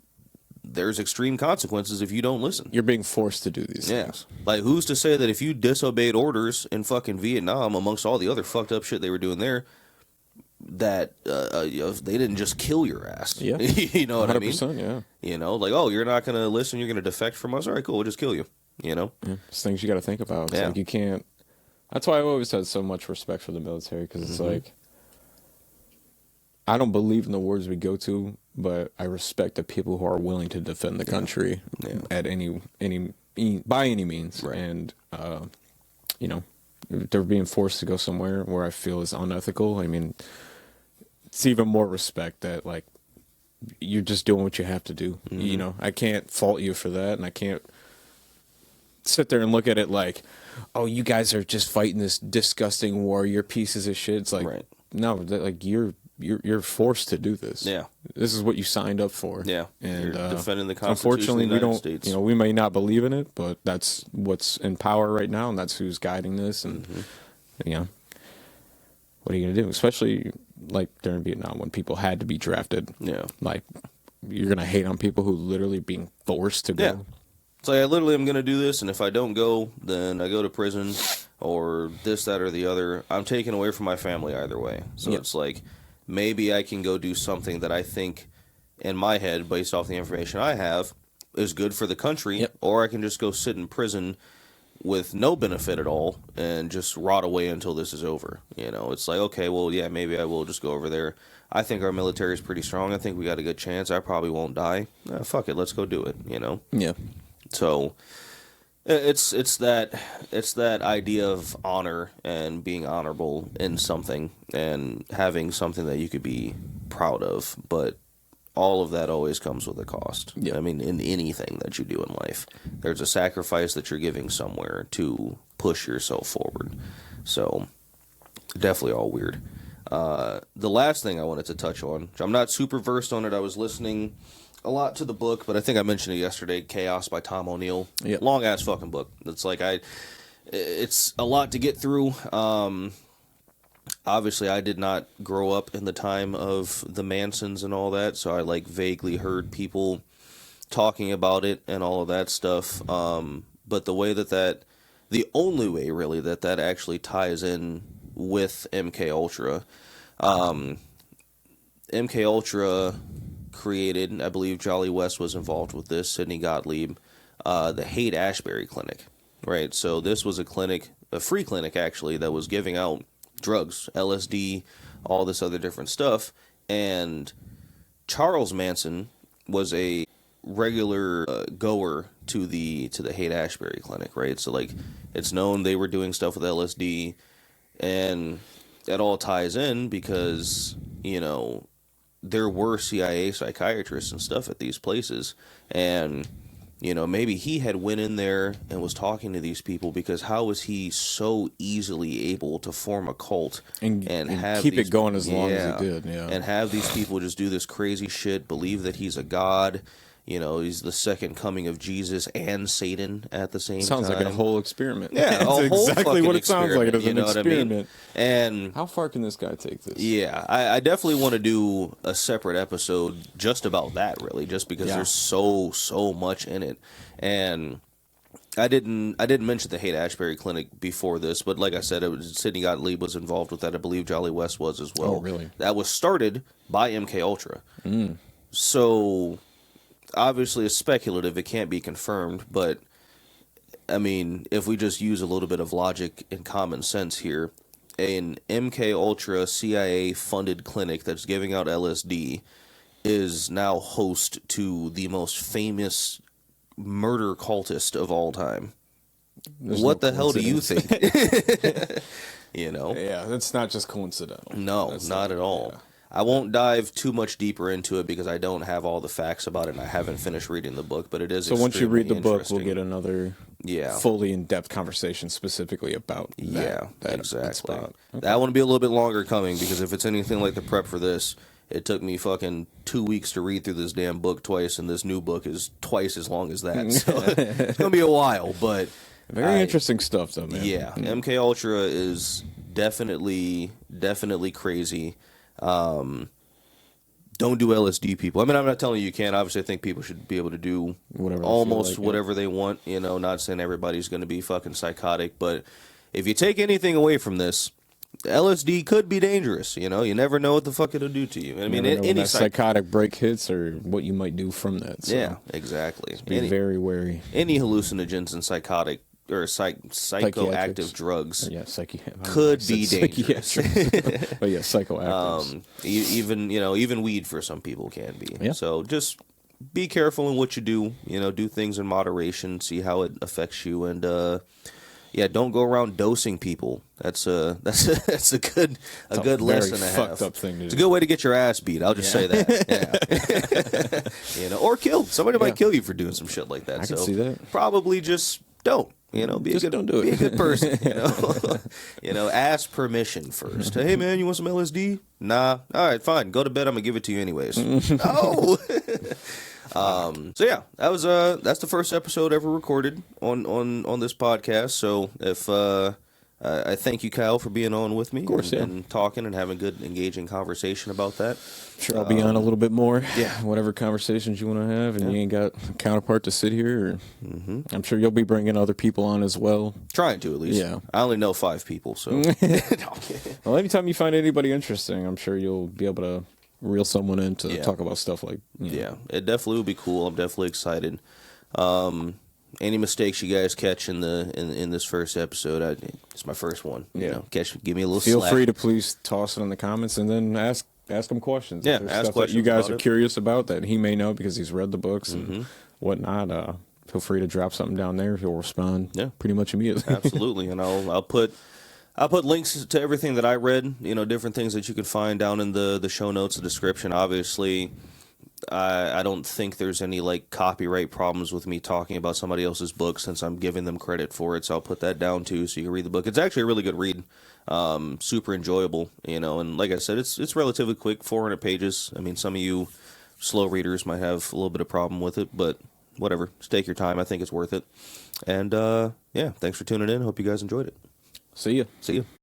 there's extreme consequences if you don't listen. You're being forced to do these things. Like, who's to say that if you disobeyed orders in fucking Vietnam, amongst all the other fucked up shit they were doing there, that they didn't just kill your ass? Yeah. You know what I mean? Yeah. You know, like, oh, you're not going to listen, you're going to defect from us? All right, cool, we'll just kill you. You know? Yeah. It's things you got to think about. It's like, you can't... That's why I've always had so much respect for the military, because it's like, I don't believe in the wars we go to, but I respect the people who are willing to defend the country at by any means. Right. And, you know, they're being forced to go somewhere where I feel is unethical. I mean, it's even more respect that, like, you're just doing what you have to do. You know, I can't fault you for that, and I can't sit there and look at it like, oh, you guys are just fighting this disgusting war, you're pieces of shit. It's like, no, like, you're forced to do this. Yeah, this is what you signed up for. Yeah, and you're defending the Constitution. Unfortunately, of the United States. You know, we may not believe in it, but that's what's in power right now, and that's who's guiding this. And you know, what are you gonna do? Especially like during Vietnam, when people had to be drafted. Yeah, like, you're gonna hate on people who literally being forced to go. Yeah. It's like, I literally am going to do this, and if I don't go, then I go to prison, or this, that, or the other. I'm taken away from my family either way. So it's like, maybe I can go do something that I think, in my head, based off the information I have, is good for the country, or I can just go sit in prison with no benefit at all and just rot away until this is over. You know, it's like, okay, well, yeah, maybe I will just go over there. I think our military is pretty strong. I think we got a good chance. I probably won't die. Fuck it, let's go do it, you know? Yeah. So it's that idea of honor and being honorable in something and having something that you could be proud of, but all of that always comes with a cost. I mean, in anything that you do in life, there's a sacrifice that you're giving somewhere to push yourself forward. So definitely all weird. The last thing I wanted to touch on, I'm not super versed on it. I was listening a lot to the book, but I think I mentioned it yesterday, Chaos by Tom O'Neill. Long ass fucking book. It's like, it's a lot to get through. Obviously I did not grow up in the time of the Mansons and all that, so I like vaguely heard people talking about it and all of that stuff. But the way the only way really that actually ties in with MKUltra, MKUltra created, I believe Jolly West was involved with this, Sidney Gottlieb, the Haight-Ashbury Clinic, right? So this was a clinic, a free clinic actually, that was giving out drugs, LSD, all this other different stuff, and Charles Manson was a regular goer to the Haight-Ashbury Clinic, right? So, like, it's known they were doing stuff with LSD, and it all ties in because, you know, there were CIA psychiatrists and stuff at these places, and, you know, maybe he had went in there and was talking to these people, because how was he so easily able to form a cult and have keep it going as long as he did, and have these people just do this crazy shit, believe that he's a god, you know, he's the second coming of Jesus and Satan at the same time. Sounds like a whole experiment. Yeah, it's exactly what it sounds like. It is an experiment. I mean? And how far can this guy take this? Yeah, I definitely want to do a separate episode just about that, really, just because there's so much in it. And I didn't mention the Haight-Ashbury Clinic before this, but like I said, it was Sidney Gottlieb was involved with that. I believe Jolly West was as well. Oh, really? That was started by MKUltra. So obviously it's speculative, it can't be confirmed, but I mean, if we just use a little bit of logic and common sense here, an MKUltra CIA funded clinic that's giving out LSD is now host to the most famous murder cultist of all time. What the hell do you think? You know? Yeah, that's not just coincidental. No, That's not at all. Yeah. I won't dive too much deeper into it because I don't have all the facts about it and I haven't finished reading the book, but it is So once you read the book, we'll interesting. get another fully in-depth conversation specifically about that exactly. spot. Okay. That one will be a little bit longer coming because if it's anything like the prep for this, it took me fucking 2 weeks to read through this damn book twice, and this new book is twice as long as that. So it's going to be a while, but... Very interesting stuff, though, man. Yeah, MKUltra is definitely crazy. Don't do LSD, people. I mean, I'm not telling you can't. Obviously, I think people should be able to do whatever they want. You know, not saying everybody's going to be fucking psychotic, but if you take anything away from this, LSD could be dangerous. You know, you never know what the fuck it'll do to you. I mean, any psychotic break hits or what you might do from that. So yeah, exactly. Be very wary. Any hallucinogens and psychotic or psychoactive drugs could be dangerous. But yeah, psychoactives. Even weed for some people can be. Yeah. So just be careful in what you do. You know, do things in moderation. See how it affects you, and don't go around dosing people. That's a good lesson to have. Fucked up thing to do. It's a good way to get your ass beat. I'll just say that. Yeah. Or killed. Somebody might kill you for doing some shit like that. I can see that. Probably just don't. You know, don't do it. Be a good person. You know, ask permission first. Hey, man, you want some LSD? Nah. All right, fine. Go to bed. I'm gonna give it to you anyways. No. So yeah, that's the first episode ever recorded on this podcast. So if I thank you, Kyle, for being on with me, of course, and talking and having good, engaging conversation about that. Sure, I'll be on a little bit more. Yeah, whatever conversations you want to have, and you ain't got a counterpart to sit here. I'm sure you'll be bringing other people on as well. Trying to, at least. Yeah, I only know 5 people, so. Well, anytime you find anybody interesting, I'm sure you'll be able to reel someone in to talk about stuff like. Yeah, it definitely will be cool. I'm definitely excited. Any mistakes you guys catch in this first episode? It's my first one. You know, give me a little. Feel slack. free to please toss it in the comments and then ask them questions. Yeah, ask questions. That you guys are curious about that he may know because he's read the books and whatnot. Feel free to drop something down there. He'll respond. Pretty much immediately. Absolutely, and I'll put links to everything that I read. You know, different things that you could find down in the show notes, the description. Obviously. I don't think there's any like copyright problems with me talking about somebody else's book since I'm giving them credit for it. So I'll put that down too, so you can read the book. It's actually a really good read, super enjoyable, you know. And like I said, it's relatively quick, 400 pages. I mean, some of you slow readers might have a little bit of problem with it, but whatever. Just take your time. I think it's worth it. And thanks for tuning in. Hope you guys enjoyed it. See ya. See ya.